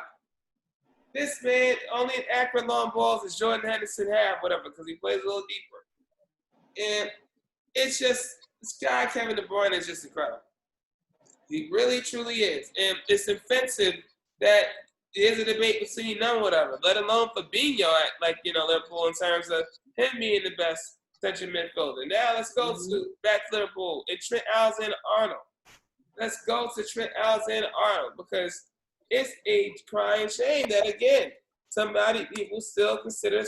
This man, only in accurate long balls does Jordan Henderson have, whatever, because he plays a little deeper. And it's just, this guy, Kevin De Bruyne, is just incredible. He really, truly is. And it's offensive that there's a debate between them, whatever, let alone Fabinho at, like, Liverpool in terms of him being the best central midfielder. Now let's go to back to Liverpool and Trent Alexander-Arnold. Let's go to Trent Alexander-Arnold because it's a crying shame that, again, people still consider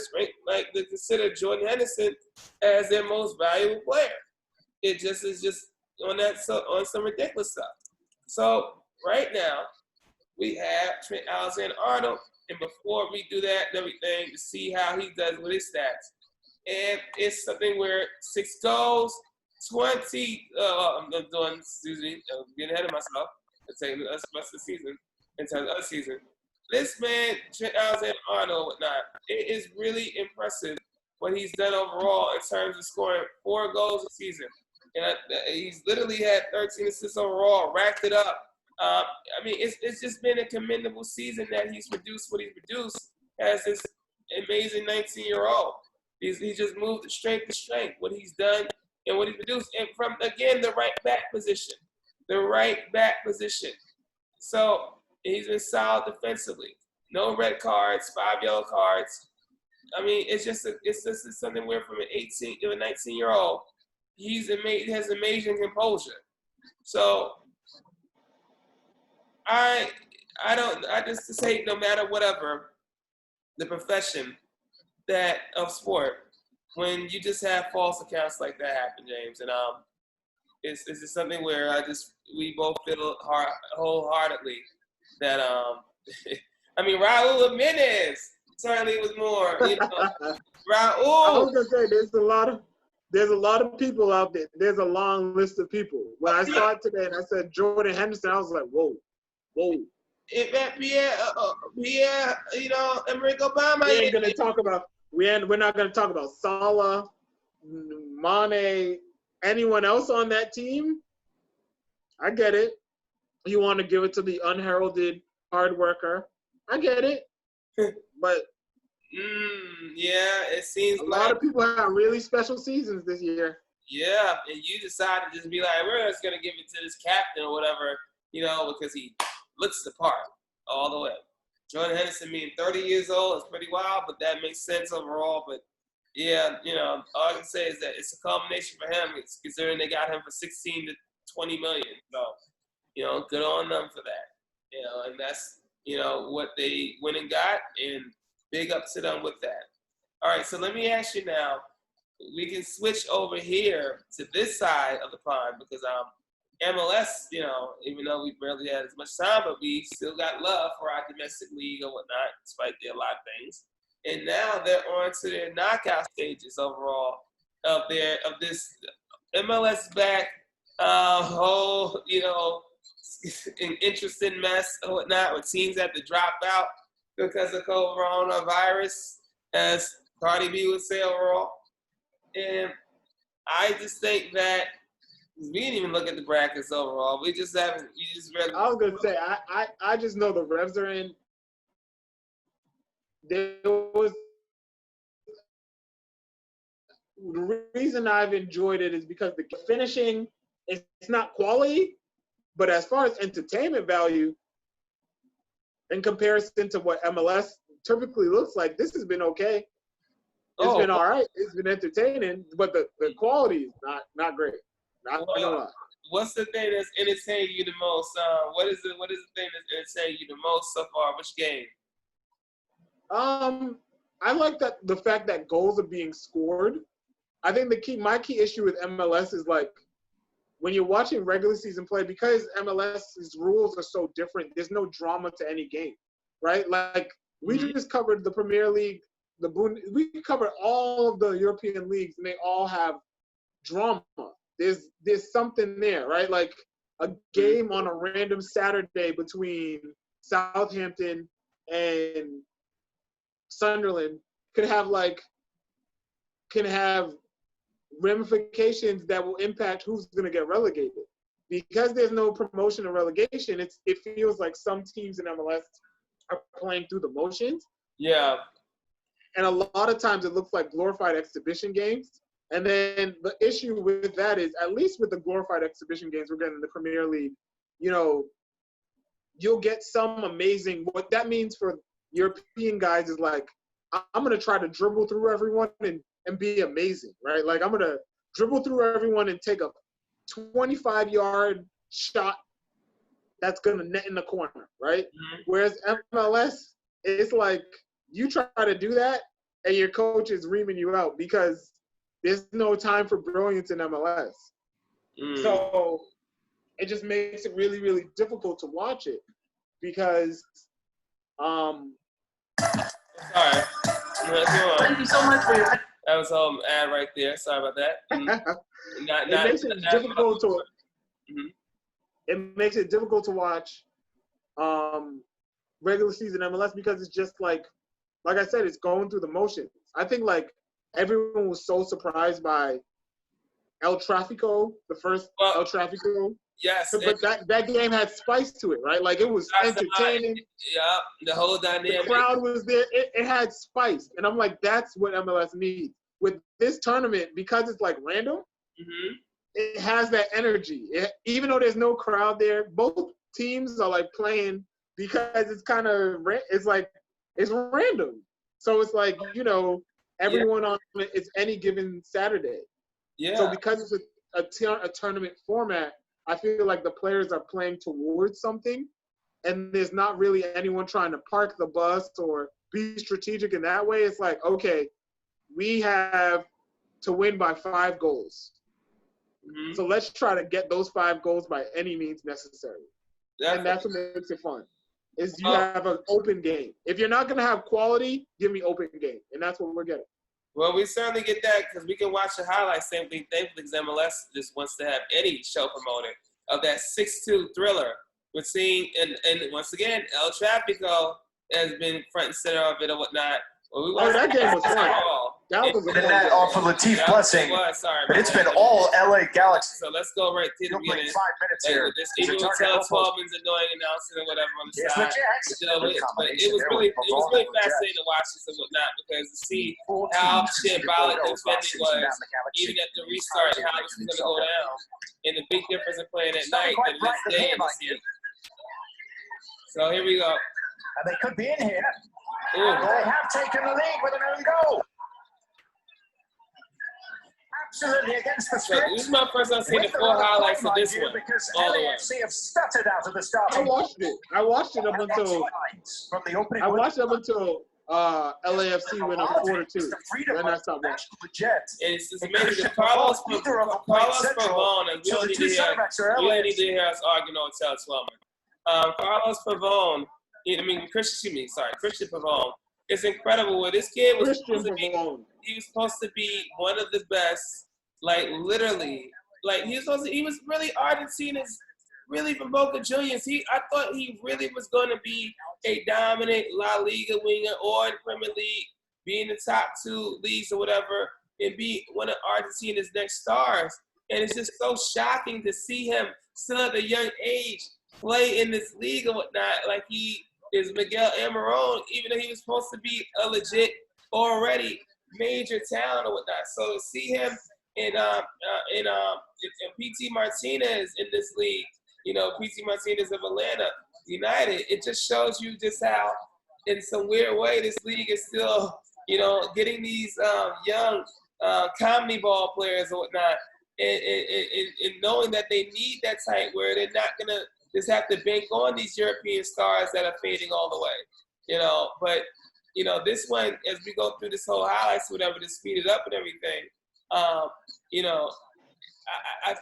Jordan Henderson as their most valuable player. It just is just on some ridiculous stuff. So right now we have Trent Alexander-Arnold, and before we do that and everything, to see how he does with his stats, and it's something where 6 goals, 20. I'm getting ahead of myself. It's saying the rest of the season in terms of the season. This man, Trent Alexander-Arnold, whatnot, it is really impressive what he's done overall in terms of scoring 4 goals a season. And he's literally had 13 assists overall, racked it up. I mean, it's just been a commendable season that he's produced what he's produced as this amazing 19-year-old. He just moved to strength, what he's done and what he's produced. And from, again, the right back position. So he's been solid defensively. No red cards, 5 yellow cards. I mean, it's just something where from an 18 to a 19-year-old, he has amazing composure. So I just say no matter whatever the profession of sport, when you just have false accounts like that happen, James, and it's just something where we both feel wholeheartedly that I mean, Raul Jimenez certainly was more, Raul. I was gonna say there's a lot of people out there. There's a long list of people. When I saw it today and I said Jordan Henderson, I was like, whoa. Pierre, Emerick Obama. We're not gonna talk about Salah, Mane, anyone else on that team. I get it. You want to give it to the unheralded hard worker. I get it. But yeah, it seems a lot of people have really special seasons this year. Yeah, and you decide to just be like, we're just gonna give it to this captain or whatever, because he looks the part all the way. Jordan Henderson being 30 years old is pretty wild, but that makes sense overall. But yeah, all I can say is that it's a combination for him. It's considering they got him for 16 to 20 million. So, good on them for that. And that's what they went and got, and big up to them with that. All right, so let me ask you now. We can switch over here to this side of the pond because MLS, even though we barely had as much time, but we still got love for our domestic league or whatnot, despite a lot of things. And now they're on to their knockout stages overall of this MLS back whole, an interesting mess or whatnot, where teams have to drop out because of coronavirus, as Cardi B would say overall. And I just think that we didn't even look at the brackets overall. We just haven't. I was gonna say I just know the Revs are in. There was the reason I've enjoyed it is because the finishing, it's not quality, but as far as entertainment value, in comparison to what MLS typically looks like, this has been okay. It's been all right. It's been entertaining, but the quality is not great. Not gonna lie. What's the thing that's entertained you the most? What is the thing that's entertained you the most so far? Which game? I like that the fact that goals are being scored. I think my key issue with MLS is like when you're watching regular season play, because MLS's rules are so different, there's no drama to any game, right? Like we just covered the Premier League, we covered all of the European leagues, and they all have drama. There's something there, right? Like a game on a random Saturday between Southampton and Sunderland can have ramifications that will impact who's going to get relegated. Because there's no promotion or relegation, it feels like some teams in MLS are playing through the motions. Yeah. And a lot of times it looks like glorified exhibition games. And then the issue with that is, at least with the glorified exhibition games we're getting in the Premier League, you'll get some amazing, what that means for European guys is like, I'm going to try to dribble through everyone and be amazing, right? Like I'm going to dribble through everyone and take a 25-yard shot that's going to net in the corner, right? Mm-hmm. Whereas MLS, it's like you try to do that and your coach is reaming you out because there's no time for brilliance in MLS. So it just makes it really, really difficult to watch it because Sorry. Thank you so much for your. That was ad right there. Sorry about that. It makes it difficult to watch regular season MLS because it's just like I said, it's going through the motions. I think like everyone was so surprised by El Tráfico, the first El Tráfico. Yes. But that game had spice to it, right? Like it was entertaining. Yeah, the whole dynamic. The crowd was there. It had spice. And I'm like, that's what MLS needs. With this tournament, because it's like random, it has that energy. Even though there's no crowd there, both teams are like playing because it's kind of, it's random. So it's like, everyone on it's any given Saturday. Yeah. So because it's a tournament format, I feel like the players are playing towards something, and there's not really anyone trying to park the bus or be strategic in that way. It's like, okay, we have to win by 5 goals. So let's try to get those 5 goals by any means necessary. And that's what makes it fun, is you have an open game. If you're not going to have quality, give me open game. And that's what we're getting. Well, we certainly get that because we can watch the highlights. Same thing, thankfully, because MLS just wants to have any show promoted of that 6-2 thriller. We're seeing, and once again, El Tráfico has been front and center of it or whatnot. Well, that game was fun. That was a good net off of Latif Blessing. But it's been all LA Galaxy. So let's go right to the beginning. 5 minutes here. This even with Twelman's annoying announcing or whatever on the side. But it was really fascinating to watch this and whatnot because to see how shambolic the defending was, even at the restart, how this was going to go down, and the big difference in playing at night than the next day in the season. So here we go. And they could be in here. Ooh. They have taken the lead with an own goal. Absolutely against the script. This is my first time seeing the full highlights of this one. Because LAFC have stuttered out of the starting. I watched it up until from the opening. LAFC went up 4-2. Then I stopped watching. It's amazing. Carlos Pavone, and we don't need to hear us arguing on Tel Twelman. Carlos Pavone. Christian Pavone. It's incredible what this kid was supposed to be. He was supposed to be one of the best, like literally. Like he was really Argentina's, really from Boca Juniors. I thought he really was going to be a dominant La Liga winger or in Premier League, be in the top 2 leagues or whatever, and be one of Argentina's next stars. And it's just so shocking to see him still at a young age play in this league or whatnot. Like he is Miguel Almirón, even though he was supposed to be a legit already major talent or whatnot. So to see him and PT Martinez in this league, PT Martinez of Atlanta United, it just shows you just how, in some weird way, this league is still, getting these young comedy ball players or whatnot, and knowing that they need that type where they're not gonna just have to bank on these European stars that are fading all the way, But this one, as we go through this whole highlights, whatever, to speed it up and everything, I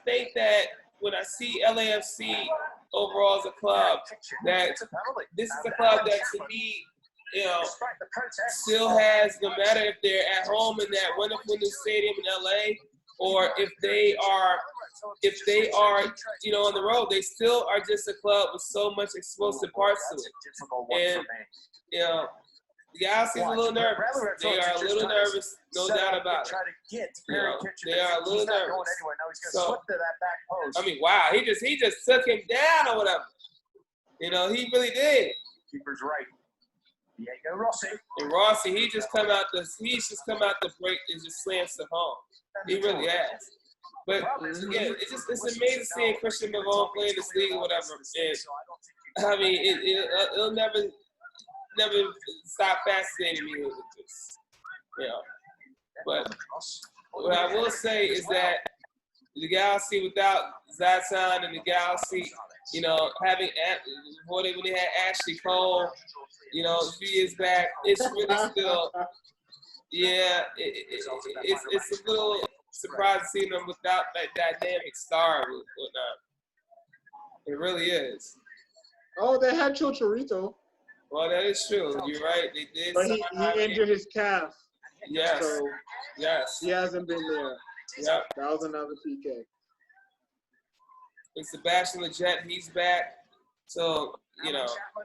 think that when I see LAFC overall as a club, that this is a club that to me, still has, no matter if they're at home in that wonderful new stadium in LA, or if they are, on the road, they still are just a club with so much explosive parts to it. And, the Galaxy is a little nervous. They are a little nervous, no doubt about it. They are a little nervous. So, I mean, wow, he just took him down or whatever. He really did. Keeper's right. Diego Rossi. And Rossi, he's just come out the break and just slam stuff home. He really has. But again, it's amazing seeing Christian Pavone play in this league or whatever. And I mean, it'll never stop fascinating me with this. But what I will say is that the Galaxy without Zlatan and the Galaxy, having when they had Ashley Cole, a few years back, it's really still, it's a little surprising seeing them without that dynamic star and whatnot. It really is. Oh, they had Chicharito. Well, that is true. You're right. They did. But he injured his calf. Yes. So yes. He hasn't been there. Yep. That was another PK. And Sebastian Lletget, he's back. So,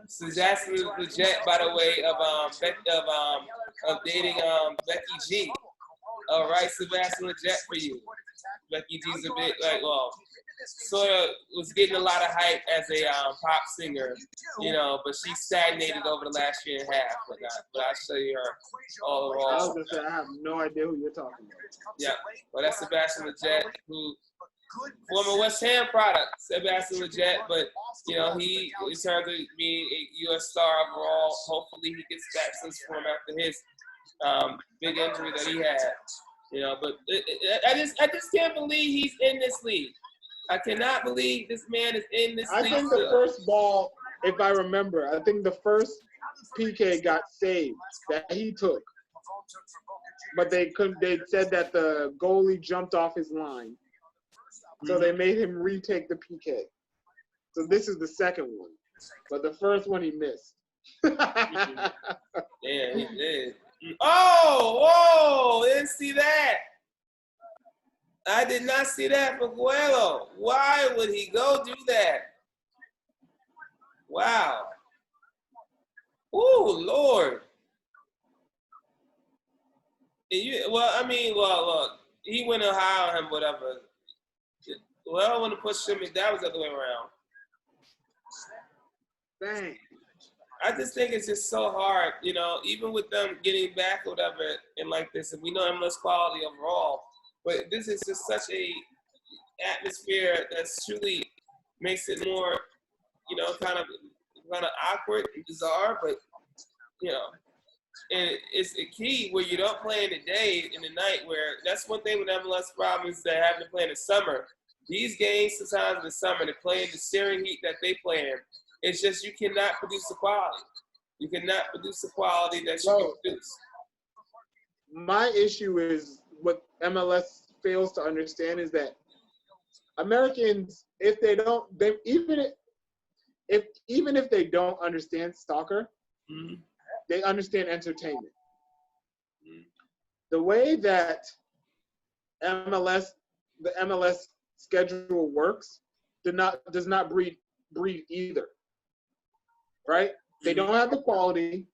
Sebastian Lletget, by the way, of dating Becky G. All right, Sebastian Lletget for you. Becky G's a bit sort of was getting a lot of hype as a pop singer, but she stagnated over the last year and a half. But I'll show you her all overall. I was gonna say I have no idea who you're talking about. Yeah, well that's Sebastian Lletget, who former West Ham product, Sebastian Lletget, but he returned to being a U.S. star overall. Hopefully he gets back to his form after his big injury that he had. But I just can't believe he's in this league. I cannot believe this man is in this league. I think the first ball, if I remember, I think the first PK got saved that he took. But they said that the goalie jumped off his line. So they made him retake the PK. So this is the second one. But the first one he missed. Yeah, he did. Oh, didn't see that. I did not see that for Coelho. Why would he go do that? Wow. Ooh, Lord. Look, he went high on him, whatever. Well, I want to push him, and that was the other way around. Dang. I just think it's just so hard, even with them getting back or whatever, and like this, and we know MLS quality overall. But this is just such a atmosphere that truly makes it more, kind of awkward and bizarre. But and it's a key where you don't play in the day, in the night. Where that's one thing with MLS problems that having to play in the summer. These games sometimes in the summer, they play in the searing heat that they play in. It's just you cannot produce the quality. You cannot produce the quality that you can produce. My issue is what MLS fails to understand is that Americans, even if they don't understand soccer, they understand entertainment. The way that the MLS schedule works does not breed either. Right? They don't have the quality,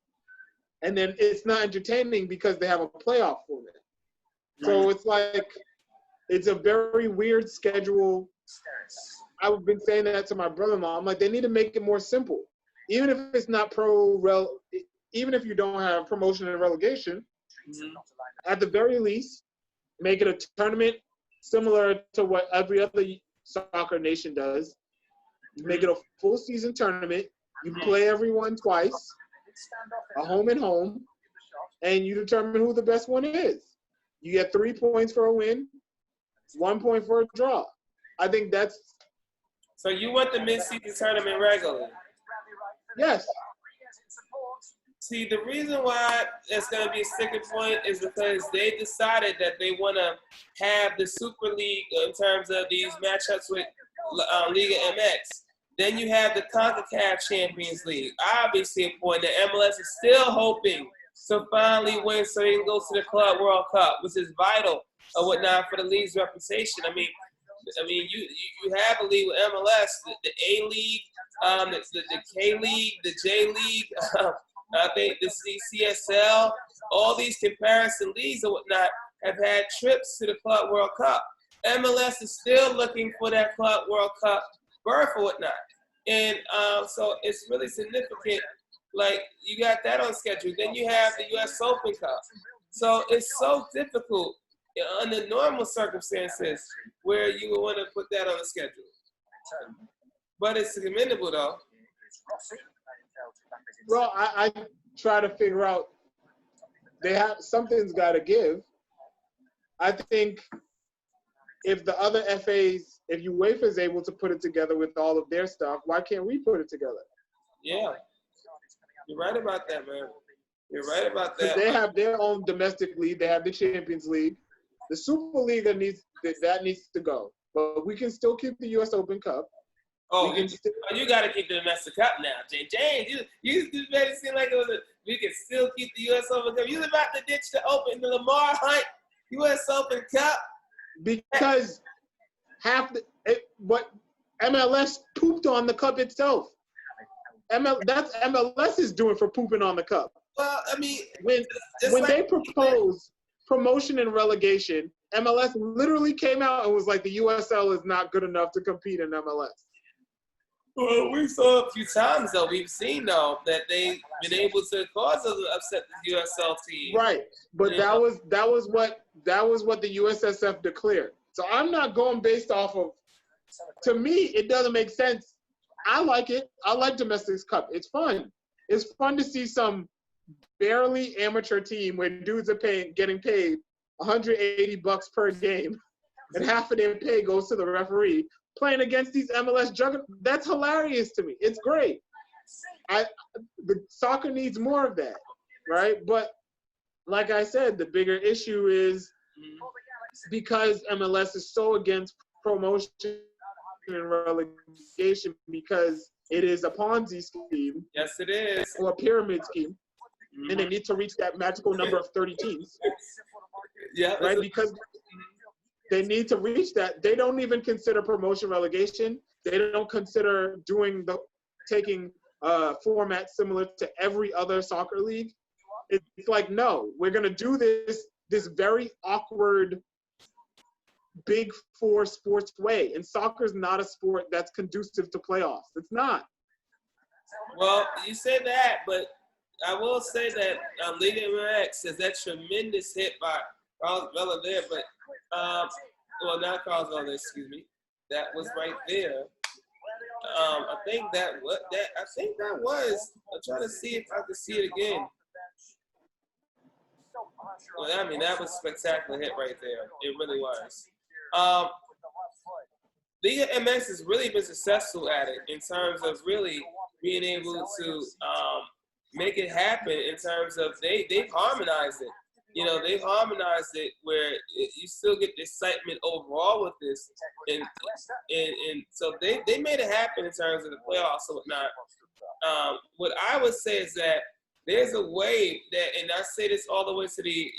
and then it's not entertaining because they have a playoff format. So it's like, it's a very weird schedule. I've been saying that to my brother-in-law. I'm like, they need to make it more simple. Even if it's not even if you don't have promotion and relegation, At the very least, make it a tournament similar to what every other soccer nation does. Make it a full season tournament. You play everyone twice, a home and home, and you determine who the best one is. You get 3 points for a win, 1 point for a draw. I think that's. So you want the mid-season tournament regularly? Yes. See, the reason why it's going to be a sticking point is because they decided that they want to have the Super League in terms of these matchups with Liga MX. Then you have the CONCACAF Champions League. Obviously, a point that MLS is still hoping to finally win so they can go to the Club World Cup, which is vital or whatnot for the league's reputation. I mean, you have a league with MLS, the A League, the K League, the J League. I think the CCSL, all these comparison leagues and whatnot have had trips to the Club World Cup. MLS is still looking for that Club World Cup berth or whatnot. And so it's really significant. Like, you got that on schedule. Then you have the U.S. Open Cup. So it's so difficult under normal circumstances where you would want to put that on the schedule. But it's commendable, though. Well, I try to figure out something's got to give. I think if the other FAs, if UEFA is able to put it together with all of their stuff, why can't we put it together? Yeah, you're right about that, man. You're right about that. They have their own domestic league. They have the Champions League. The Super League needs to go, but we can still keep the U.S. Open Cup. Oh, you got to keep the domestic cup now, James. You made it seem like we can still keep the U.S. Open Cup. You was about to ditch the Lamar Hunt U.S. Open Cup because what MLS pooped on the cup itself. That's MLS is doing for pooping on the cup. Well, I mean, when they proposed promotion and relegation, MLS literally came out and was like, the USL is not good enough to compete in MLS. Well, we saw a few times, though. We've seen, though, that they've been able to cause us to upset the USL team. Right, but that was what the USSF declared. So I'm not going based off of. To me, it doesn't make sense. I like it. I like Domestic Cup. It's fun. It's fun to see some barely amateur team where dudes are getting paid $180 per game, and half of their pay goes to the referee, playing against these MLS juggernauts. That's hilarious to me. It's great. The soccer needs more of that, right? But like I said, the bigger issue is because MLS is so against promotion and relegation, because it is a Ponzi scheme. Yes, it is. Or a pyramid scheme. And they need to reach that magical number of 30 teams. Yeah. Right? Because they need to reach that. They don't even consider promotion relegation. They don't consider taking a format similar to every other soccer league. It's like, no, we're going to do this very awkward Big Four sports way. And soccer is not a sport that's conducive to playoffs. It's not. Well, you say that, but I will say that Liga MX is that tremendous hit by Carlos Vela there, but well, not Carlos Vela, excuse me. That was right there. I think that was. I'm trying to see if I can see it again. Well, I mean, that was a spectacular hit right there. It really was. Liga MX has really been successful at it in terms of really being able to make it happen in terms of they've harmonized it. You know, they've harmonized it where you still get the excitement overall with this. And so they made it happen in terms of the playoffs and whatnot. What I would say is that there's a way that, and I say this all the way to the,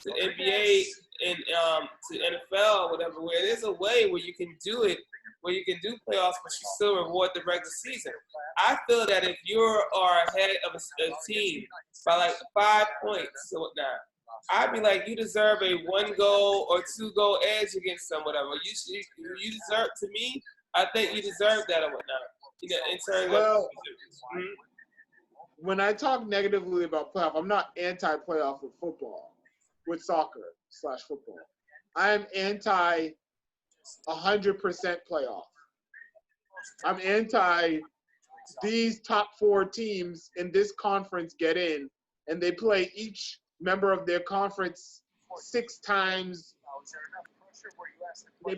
to NBA and to NFL or whatever, where there's a way where you can do it, where you can do playoffs, but you still reward the regular season. I feel that if you are ahead of a team by like 5 points or whatnot, I'd be like, you deserve a 1-goal or 2-goal edge against them, whatever. You deserve, to me, I think you deserve that or whatnot. In terms of when I talk negatively about playoff, I'm not anti-playoff with football. with soccer/football. I am anti 100% playoff. I'm anti these top 4 teams in this conference get in, and they play each member of their conference 6 times. They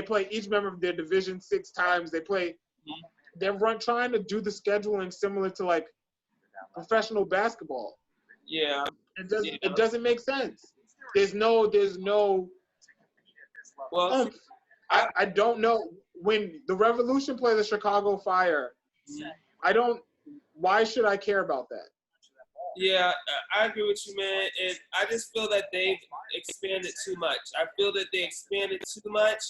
play each member of their division 6 times. They're trying to do the scheduling similar to like professional basketball. Yeah. It doesn't make sense. There's no Well, I don't know when the Revolution play the Chicago Fire. Why should I care about that? Yeah, I agree with you, man. And I just feel that they've expanded too much. I feel that they expanded too much.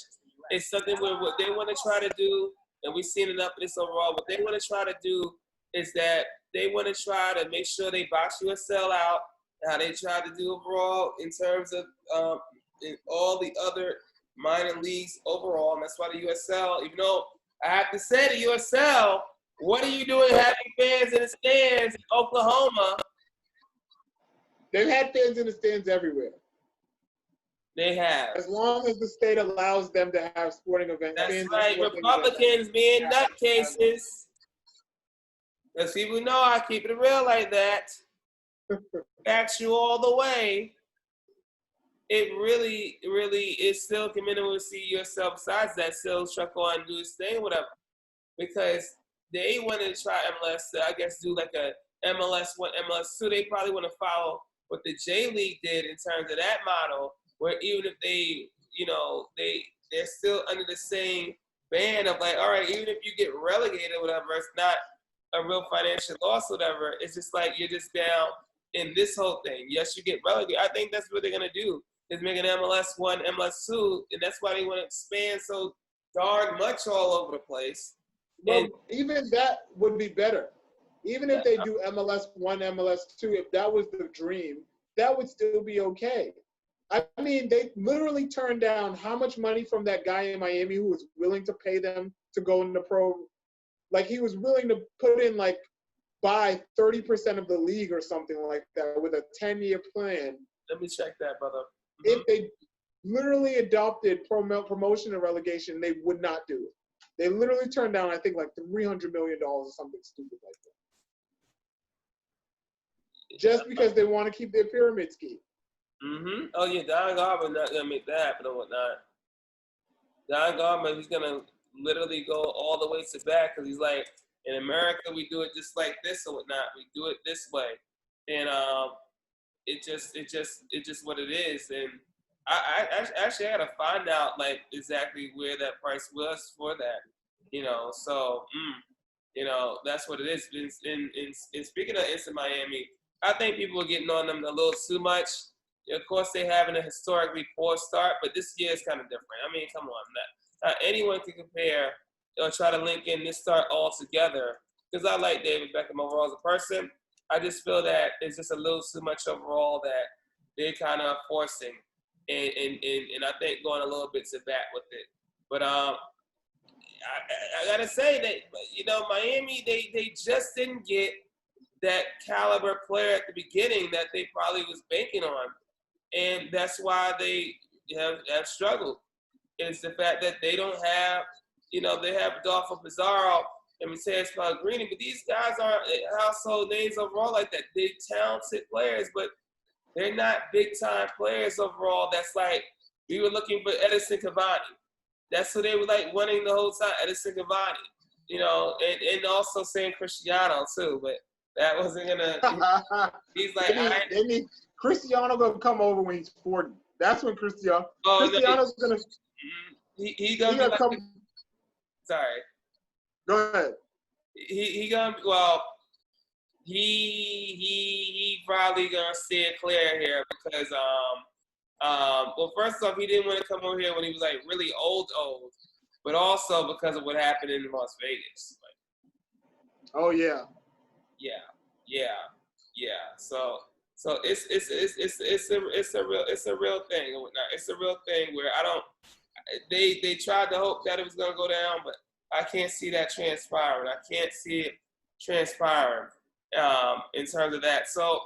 It's something where what they want to try to do, and we've seen enough of this overall, what they want to try to do is that they want to try to make sure they box USL out, how they try to do overall in terms of in all the other minor leagues overall. And that's why the USL, even though I have to say the USL, what are you doing having fans in the stands in Oklahoma? They've had fans in the stands everywhere. They have. As long as the state allows them to have sporting events. That's right. Republicans being nutcases. Because people know I keep it real like that. Back you all the way. It really, really is still commendable to see yourself. Besides that, still truck on and do his thing, whatever. Because they wanted to try MLS to, I guess, do like a MLS 1, MLS 2. They probably want to follow what the J League did in terms of that model, where even if they, they're still under the same band of like, all right, even if you get relegated or whatever, it's not a real financial loss or whatever. It's just like you're just down in this whole thing. Yes, you get relegated. I think that's what they're going to do, is make an MLS 1, MLS 2, and that's why they want to expand so darn much all over the place. Well, even that would be better. Even if they do MLS 1, MLS 2, if that was the dream, that would still be okay. I mean, they literally turned down how much money from that guy in Miami who was willing to pay them to go into pro. Like, he was willing to put in, like, buy 30% of the league or something like that with a 10-year plan. Let me check that, brother. If they literally adopted promotion and relegation, they would not do it. They literally turned down, I think, like $300 million or something stupid like that. Just because they want to keep their pyramid scheme. Mm-hmm. Oh, yeah, Don Garber not going to make that happen or whatnot. Don Garber, he's going to literally go all the way to back because he's like, in America, we do it just like this or whatnot. We do it this way. And it's just what it is. And I actually had to find out, like, exactly where that price was for that, So, that's what it is. And speaking of Inter Miami, I think people are getting on them a little too much. Of course, they're having a historically poor start, but this year is kind of different. I mean, come on. Not anyone can compare or try to link in this start all together, because I like David Beckham overall as a person. I just feel that it's just a little too much overall that they're kind of forcing. And I think going a little bit to bat with it. But I got to say that, Miami, they just didn't get that caliber player at the beginning that they probably was banking on. And that's why they have struggled. It's the fact that they don't have, they have Adolfo Pizarro and Mateus Pellegrini, but these guys aren't household names overall like that. They're talented players, but they're not big-time players overall. That's like, we were looking for Edison Cavani. That's who they were like wanting the whole time, Edison Cavani, and also saying Cristiano too, but that wasn't gonna. He's like, Cristiano gonna come over when he's 40. That's when Cristiano's gonna. He gonna come. Sorry. Go ahead. He gonna he probably gonna steer clear here because well, first off, he didn't want to come over here when he was like really old, but also because of what happened in Las Vegas. Oh yeah. Yeah. So it's a real thing or whatnot. It's a real thing where they tried to hope that it was gonna go down, but I can't see that transpiring. I can't see it transpiring in terms of that. So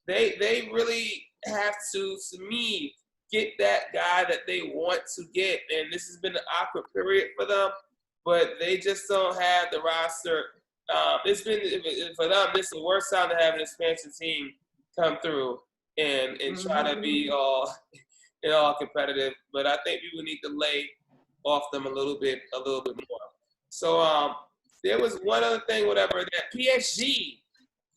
they really have to me, get that guy that they want to get. And this has been an awkward period for them, but they just don't have the roster. It's been, for them, this is the worst time to have an expansion team come through and try to be all competitive. But I think people need to lay off them a little bit more. So there was one other thing, whatever, that PSG,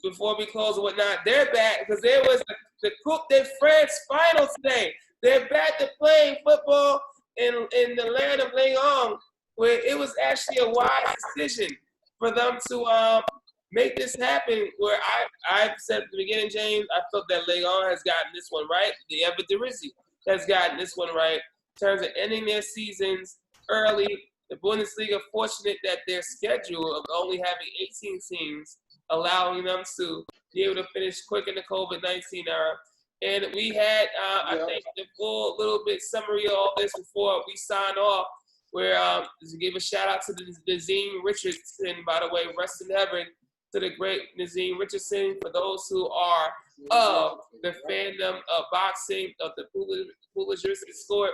before we close and whatnot, they're back because there was the Coupe de France final today. They're back to playing football in the land of Leon, where it was actually a wise decision for them to make this happen. Where I said at the beginning, James, I felt that Leon has gotten this one right. The Eredivisie has gotten this one right in terms of ending their seasons early. The Bundesliga fortunate that their schedule of only having 18 teams, allowing them to be able to finish quick in the COVID-19 era. And we had, I think, the full little bit summary of all this before we sign off, where to give a shout out to the Nazim Richardson, by the way, rest in heaven, to the great Nazim Richardson. For those who are of the fandom of boxing, of the Pulitzer sport,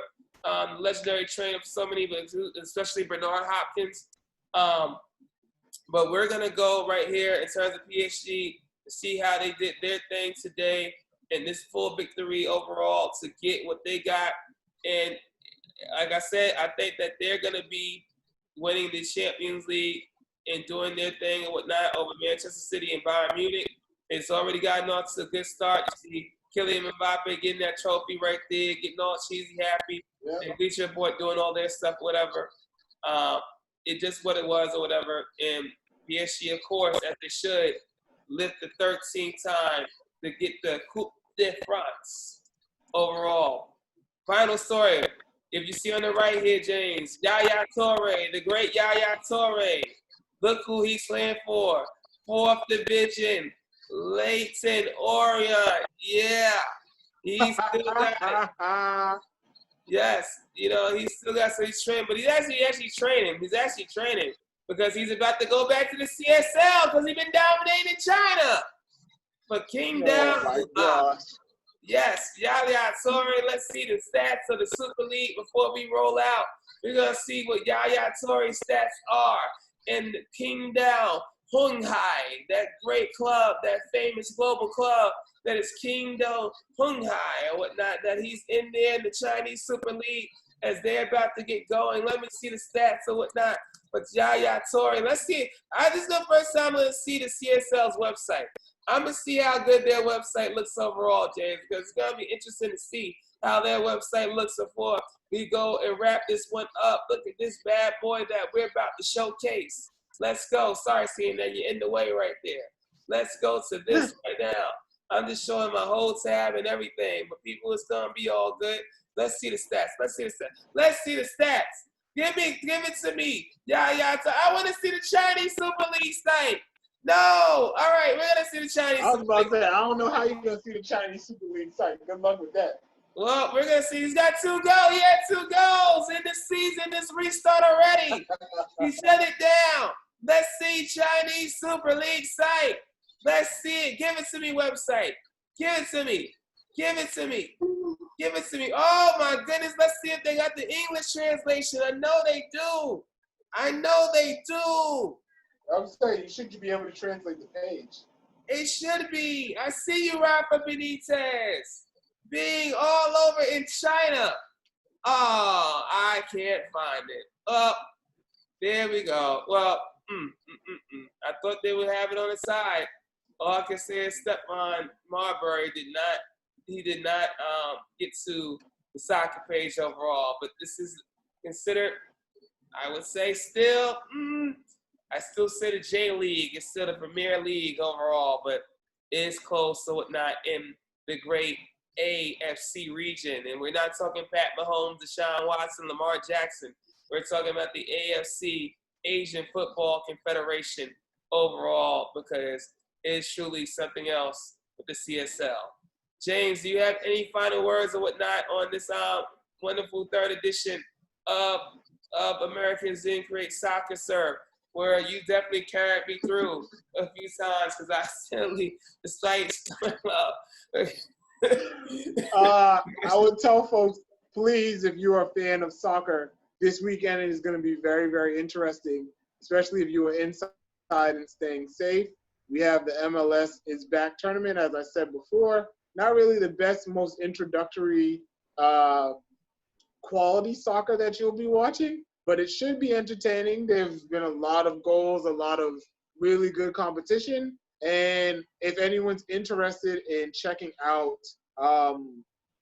legendary trainer of so many, but especially Bernard Hopkins. But we're going to go right here in terms of PSG to see how they did their thing today and this full victory overall to get what they got. And like I said, I think that they're going to be winning the Champions League and doing their thing and whatnot over Manchester City and Bayern Munich. It's already gotten off to a good start. You see Kylian Mbappe getting that trophy right there, getting all cheesy happy, and Bleacher Report doing all their stuff, whatever. It just what it was or whatever. And PSG, of course, as they should, lift the 13th time to get the Coupe de France overall. Final story. If you see on the right here, James, Yaya Toure, the great Yaya Toure. Look who he's playing for. 4th Division, Leyton Orient. Yeah. He's still got it. Yes. You know, he's still got, so he's training, but he's actually training. He's actually training because he's about to go back to the CSL because he's been dominating China. But King down. Yes, Yaya Toure. Let's see the stats of the Super League before we roll out. We're going to see what Yaya Toure's stats are. And King Down, Hunghai, that great club, that famous global club that is Kingdom Hunghai or whatnot, that he's in there in the Chinese Super League as they're about to get going. Let me see the stats or whatnot. But Yaya Toure, let's see. This is the first time I'm going to see the CSL's website. I'm going to see how good their website looks overall, James, because it's going to be interesting to see how their website looks before we go and wrap this one up. Look at this bad boy that we're about to showcase. Let's go. Sorry, seeing that you're in the way right there. Let's go to this right now. I'm just showing my whole tab and everything, but people, it's going to be all good. Let's see the stats. Let's see the stats. Let's see the stats. Give it to me. I want to see the Chinese Super League site. No. All right, we're going to see the Chinese Super League. I was about to say, I don't know how you're going to see the Chinese Super League site. Good luck with that. Well, we're going to see. He's got 2 goals. He had 2 goals in this season, this restart already. He shut it down. Let's see Chinese Super League site. Let's see it. Give it to me, website. Give it to me. Give it to me. Give it to me. Oh, my goodness. Let's see if they got the English translation. I know they do. I know they do. I was saying, you should be able to translate the page. It should be. I see you, Rafa Benitez. Being all over in China. Oh, I can't find it. Oh, there we go. Well, I thought they would have it on the side. All I can say is Stephon Marbury did not get to the soccer page overall. But this is considered, I would say, still, I still say the J League is still the Premier League overall, but it is close to whatnot in the great AFC region. And we're not talking Pat Mahomes, Deshaun Watson, Lamar Jackson. We're talking about the AFC, Asian Football Confederation overall, because it is truly something else with the CSL. James, do you have any final words or whatnot on this wonderful 3rd edition of Americans in Create Soccer, sir, where you definitely carried me through a few times because I certainly, the site's coming up. I would tell folks, please, if you are a fan of soccer, this weekend is going to be very, very interesting, especially if you are inside and staying safe. We have the MLS is back tournament, as I said before. Not really the best, most introductory quality soccer that you'll be watching, but it should be entertaining. There's been a lot of goals, a lot of really good competition. And if anyone's interested in checking out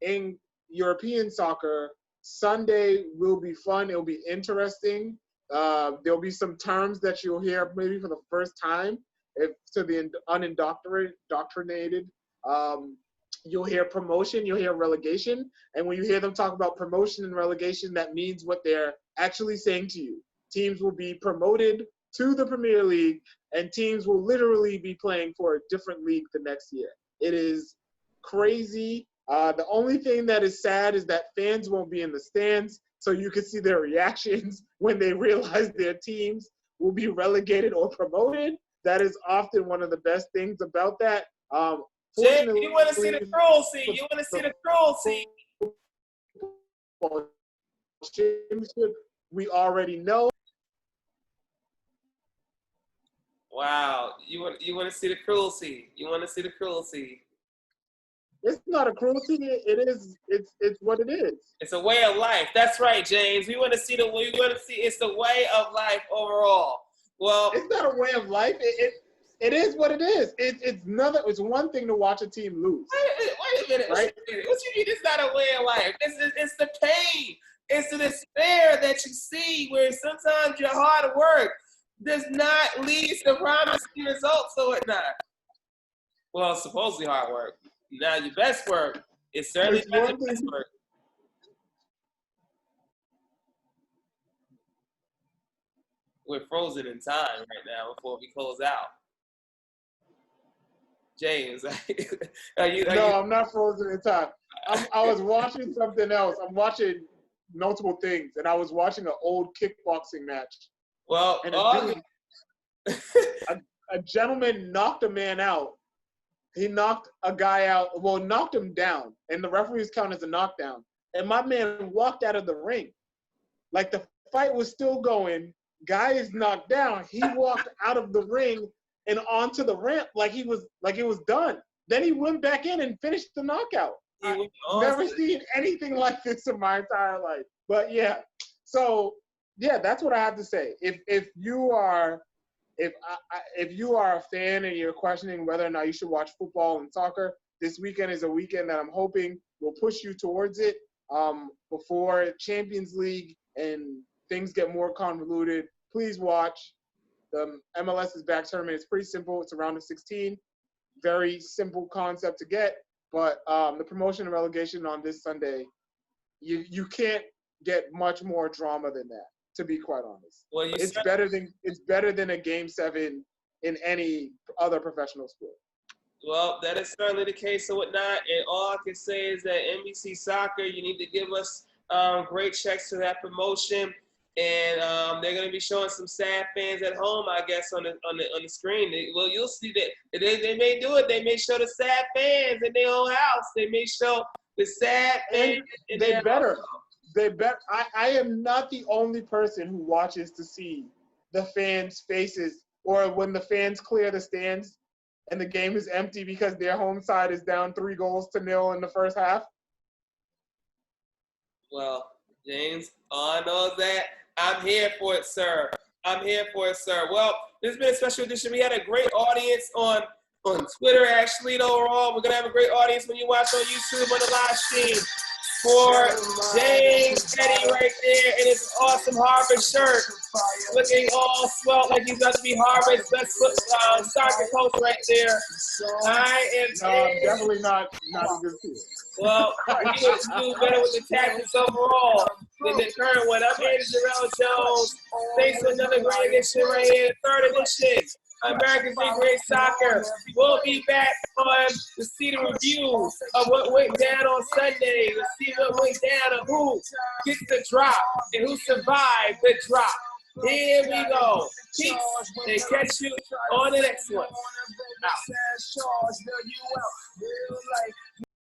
in European soccer, Sunday will be fun. It'll be interesting. There'll be some terms that you'll hear maybe for the first time. If to the unindoctrinated, you'll hear promotion, you'll hear relegation. And when you hear them talk about promotion and relegation, that means what they're actually saying to you. Teams will be promoted to the Premier League, and teams will literally be playing for a different league the next year. It is crazy. The only thing that is sad is that fans won't be in the stands, so you can see their reactions when they realize their teams will be relegated or promoted. That is often one of the best things about that. Jay, you want to see the cruelty. You want to see the cruelty. We already know. Wow, you want to see the cruelty. You want to see the cruelty. It's not a cruelty. It's what it is. It's a way of life. That's right, James. We want to see it's the way of life overall. Well, it's not a way of life. It is what it is. It's one thing to watch a team lose. Wait a minute. Right? What you mean it's not a way of life? It's the pain. It's the despair that you see where sometimes your hard work does not lead to promising results or whatnot. Well, supposedly hard work. Now your best work is certainly not your best work. We're frozen in time right now before we close out. James, I'm not frozen in time. I was watching something else. I'm watching multiple things, and I was watching an old kickboxing match. Well, and a gentleman knocked a man out. He knocked a guy out, knocked him down, and the referees count as a knockdown. And my man walked out of the ring. Like the fight was still going. Guy is knocked down. He walked out of the ring and onto the ramp like it was done. Then he went back in and finished the knockout. I've never seen anything like this in my entire life. But yeah, so yeah, that's what I have to say. If you are a fan and you're questioning whether or not you should watch football and soccer, this weekend is a weekend that I'm hoping will push you towards it before Champions League and things get more convoluted. Please watch. The MLS is back tournament. It's pretty simple. It's a round of 16. Very simple concept to get. But the promotion and relegation on this Sunday, you can't get much more drama than that, to be quite honest. Well, it's better than a Game 7 in any other professional sport. Well, that is certainly the case and whatnot. And all I can say is that NBC Soccer, you need to give us great checks to that promotion. And they're going to be showing some sad fans at home, I guess, on the screen. You'll see that they may do it. They may show the sad fans in their own house. They may show the sad fans. They better. I am not the only person who watches to see the fans' faces or when the fans clear the stands and the game is empty because their home side is down 3-0 in the first half. Well, James, all I know is that I'm here for it, sir. I'm here for it, sir. Well, this has been a special edition. We had a great audience on Twitter, actually, overall. We're going to have a great audience when you watch on YouTube on the live stream. For James Eddie right there in his awesome Harvard shirt, looking all swell like he's about to be Harvard's best soccer coach right there. I'm definitely not a good team. Well, he would do better with the tactics overall than the current one. I'm here to Jarrell Jones. Thanks for another great edition right here, third edition. America's Big Great Soccer. We'll be back on to see the review of what went down on Sunday. Let's see what went down and who gets the drop and who survived the drop. Here we go. Peace and catch you on the next one. Out.